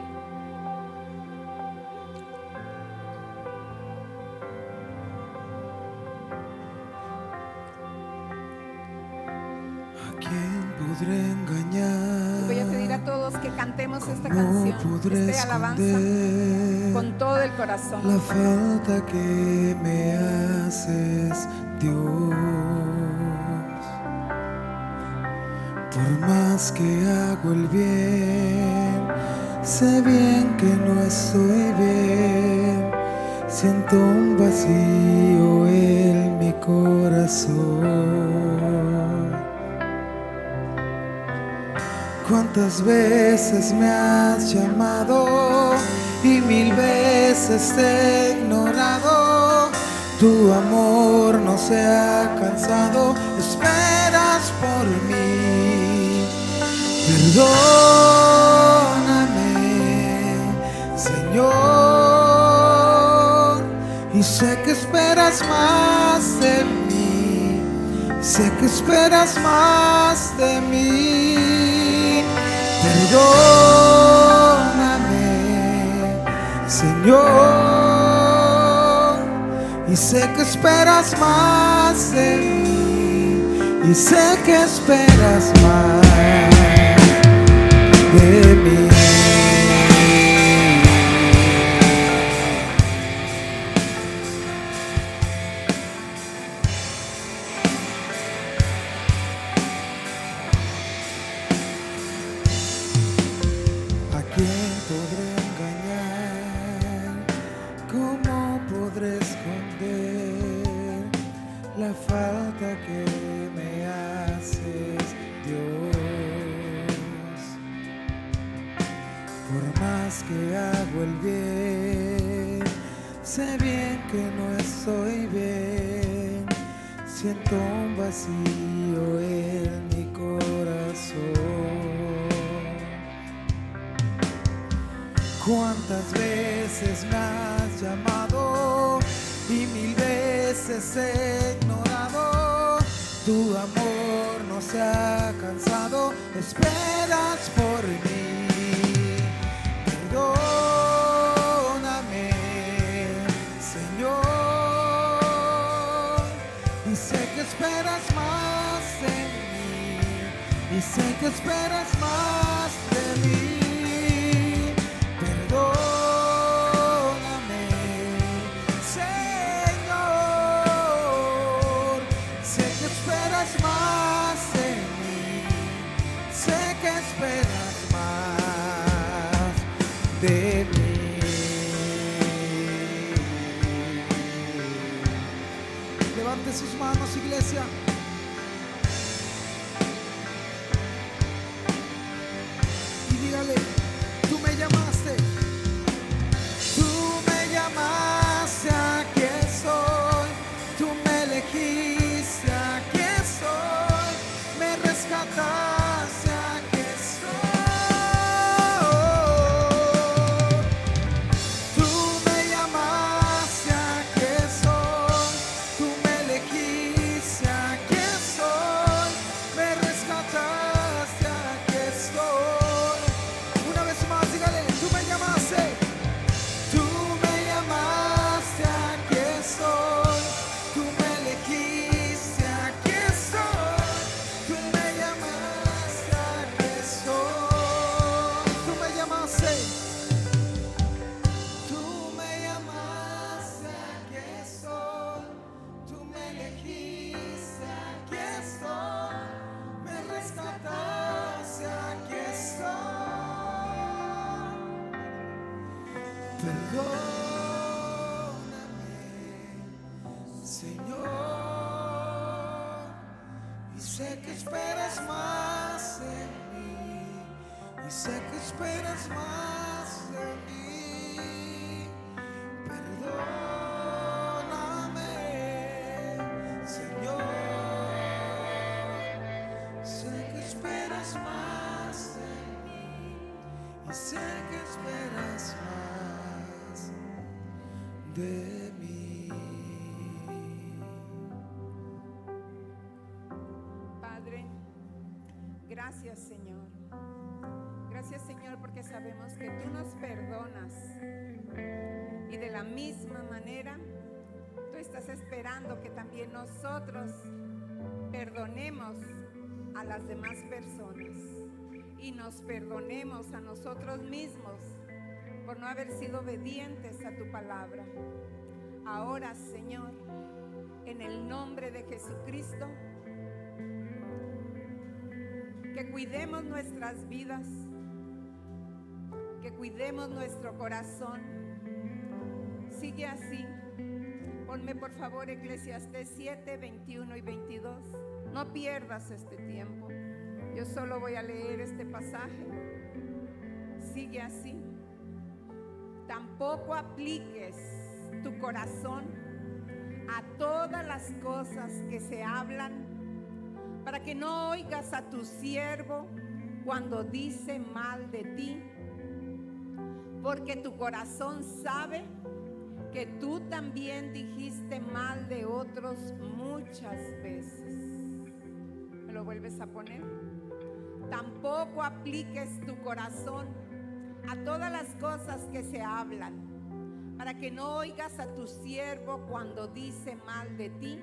¿A quién podré engañar? Voy a pedir a todos que cantemos esta ¿Cómo canción, podré esta alabanza, esconder con todo el corazón. la falta que me haces, Dios? Por más que hago el bien, sé bien que no estoy bien. Siento un vacío en mi corazón. ¿Cuántas veces me has llamado y 1000 veces te he ignorado? Tu amor no se ha cansado, esperas por mí. Perdóname, Señor, y sé que esperas más de mí, sé que esperas más de mí. Perdóname, Señor, y sé que esperas más de mí, y sé que esperas más de mí. ¿A quién podré engañar? ¿Cómo podré esconder la falta que me haces, Dios? Por más que hago el bien, sé bien que no estoy bien. Siento un vacío en mi corazón. ¿Cuántas veces me has llamado y 1000 veces he ignorado? Tu amor no se ha cansado, esperas por mí. Perdóname, Señor, y sé que esperas más de mí, y sé que esperas más de mí. Perdóname, Señor, sé que esperas más de mí, sé que esperas más de mí. Levante sus manos, iglesia. Y dígale, tú me llamaste. Tú me llamaste, aquí estoy. Tú me elegiste, aquí estoy. Me rescataste, aquí estoy. Tú me llamaste, aquí estoy. Tú me elegiste, aquí estoy. Me rescataste, aquí estoy. Una vez más, dígale, tú me llamaste. Tú me llamaste, aquí estoy. Tú me elegiste, aquí estoy. Tú me llamaste, aquí estoy. Tú me llamaste. Tú me llamaste, aquí estoy. Tú me elegiste, aquí estoy. Me rescataste, aquí estoy. Perdóname, Señor, y sé que esperas más de mí, y sé que esperas más de mí. esperas más de mí, y sé que esperas más de mí. Padre, gracias Señor. Gracias Señor porque sabemos que tú nos perdonas. Y de la misma manera, tú estás esperando que también nosotros perdonemos a las demás personas. Y nos perdonemos a nosotros mismos por no haber sido obedientes a tu palabra. Ahora, Señor, en el nombre de Jesucristo, que cuidemos nuestras vidas, que cuidemos nuestro corazón. Sigue así. Ponme por favor Eclesiastés 7, 21 y 22. No pierdas este tiempo. Yo solo voy a leer este pasaje. Sigue así. Tampoco apliques tu corazón a todas las cosas que se hablan, para que no oigas a tu siervo cuando dice mal de ti, porque tu corazón sabe que tú también dijiste mal de otros muchas veces. ¿Me lo vuelves a poner? Tampoco apliques tu corazón a todas las cosas que se hablan, para que no oigas a tu siervo cuando dice mal de ti,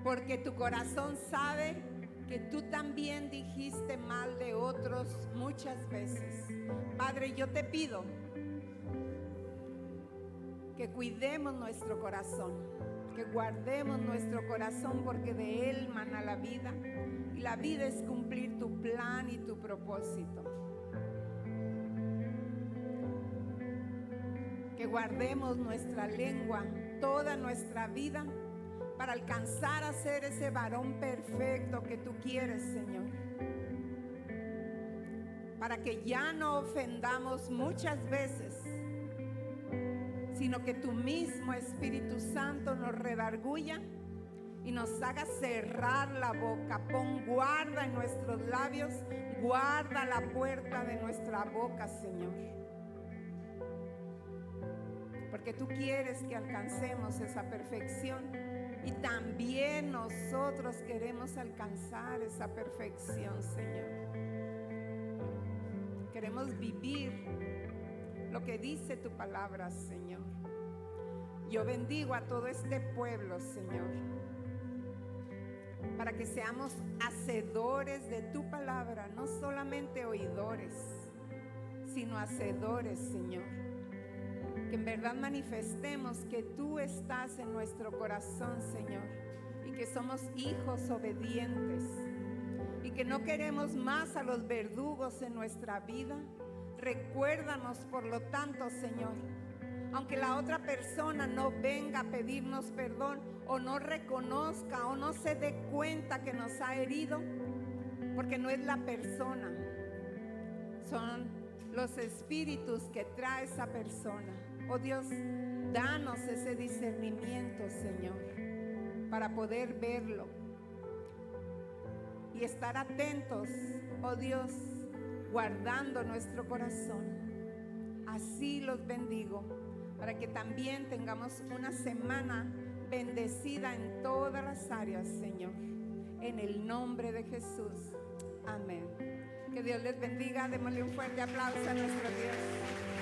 porque tu corazón sabe que tú también dijiste mal de otros muchas veces. Padre, yo te pido que cuidemos nuestro corazón, que guardemos nuestro corazón, porque de él mana la vida, y la vida es cumplir tu plan y tu propósito. Que guardemos nuestra lengua toda nuestra vida para alcanzar a ser ese varón perfecto que tú quieres, Señor. Para que ya no ofendamos muchas veces, sino que tu mismo Espíritu Santo nos redarguya y nos haga cerrar la boca. Pon guarda en nuestros labios, guarda la puerta de nuestra boca, Señor. Porque tú quieres que alcancemos esa perfección, y también nosotros queremos alcanzar esa perfección, Señor. Queremos vivir lo que dice tu palabra, Señor. Yo bendigo a todo este pueblo, Señor, para que seamos hacedores de tu palabra, no solamente oidores, sino hacedores, Señor. Que en verdad manifestemos que tú estás en nuestro corazón, Señor, y que somos hijos obedientes, y que no queremos más a los verdugos en nuestra vida. Recuérdanos, por lo tanto, Señor, aunque la otra persona no venga a pedirnos perdón, o no reconozca, o no se dé cuenta que nos ha herido, porque no es la persona, son los espíritus que trae esa persona. Oh Dios, danos ese discernimiento, Señor, para poder verlo y estar atentos, oh Dios, guardando nuestro corazón. Así los bendigo, para que también tengamos una semana bendecida en todas las áreas, Señor. En el nombre de Jesús. Amén. Que Dios les bendiga. Démosle un fuerte aplauso a nuestro Dios.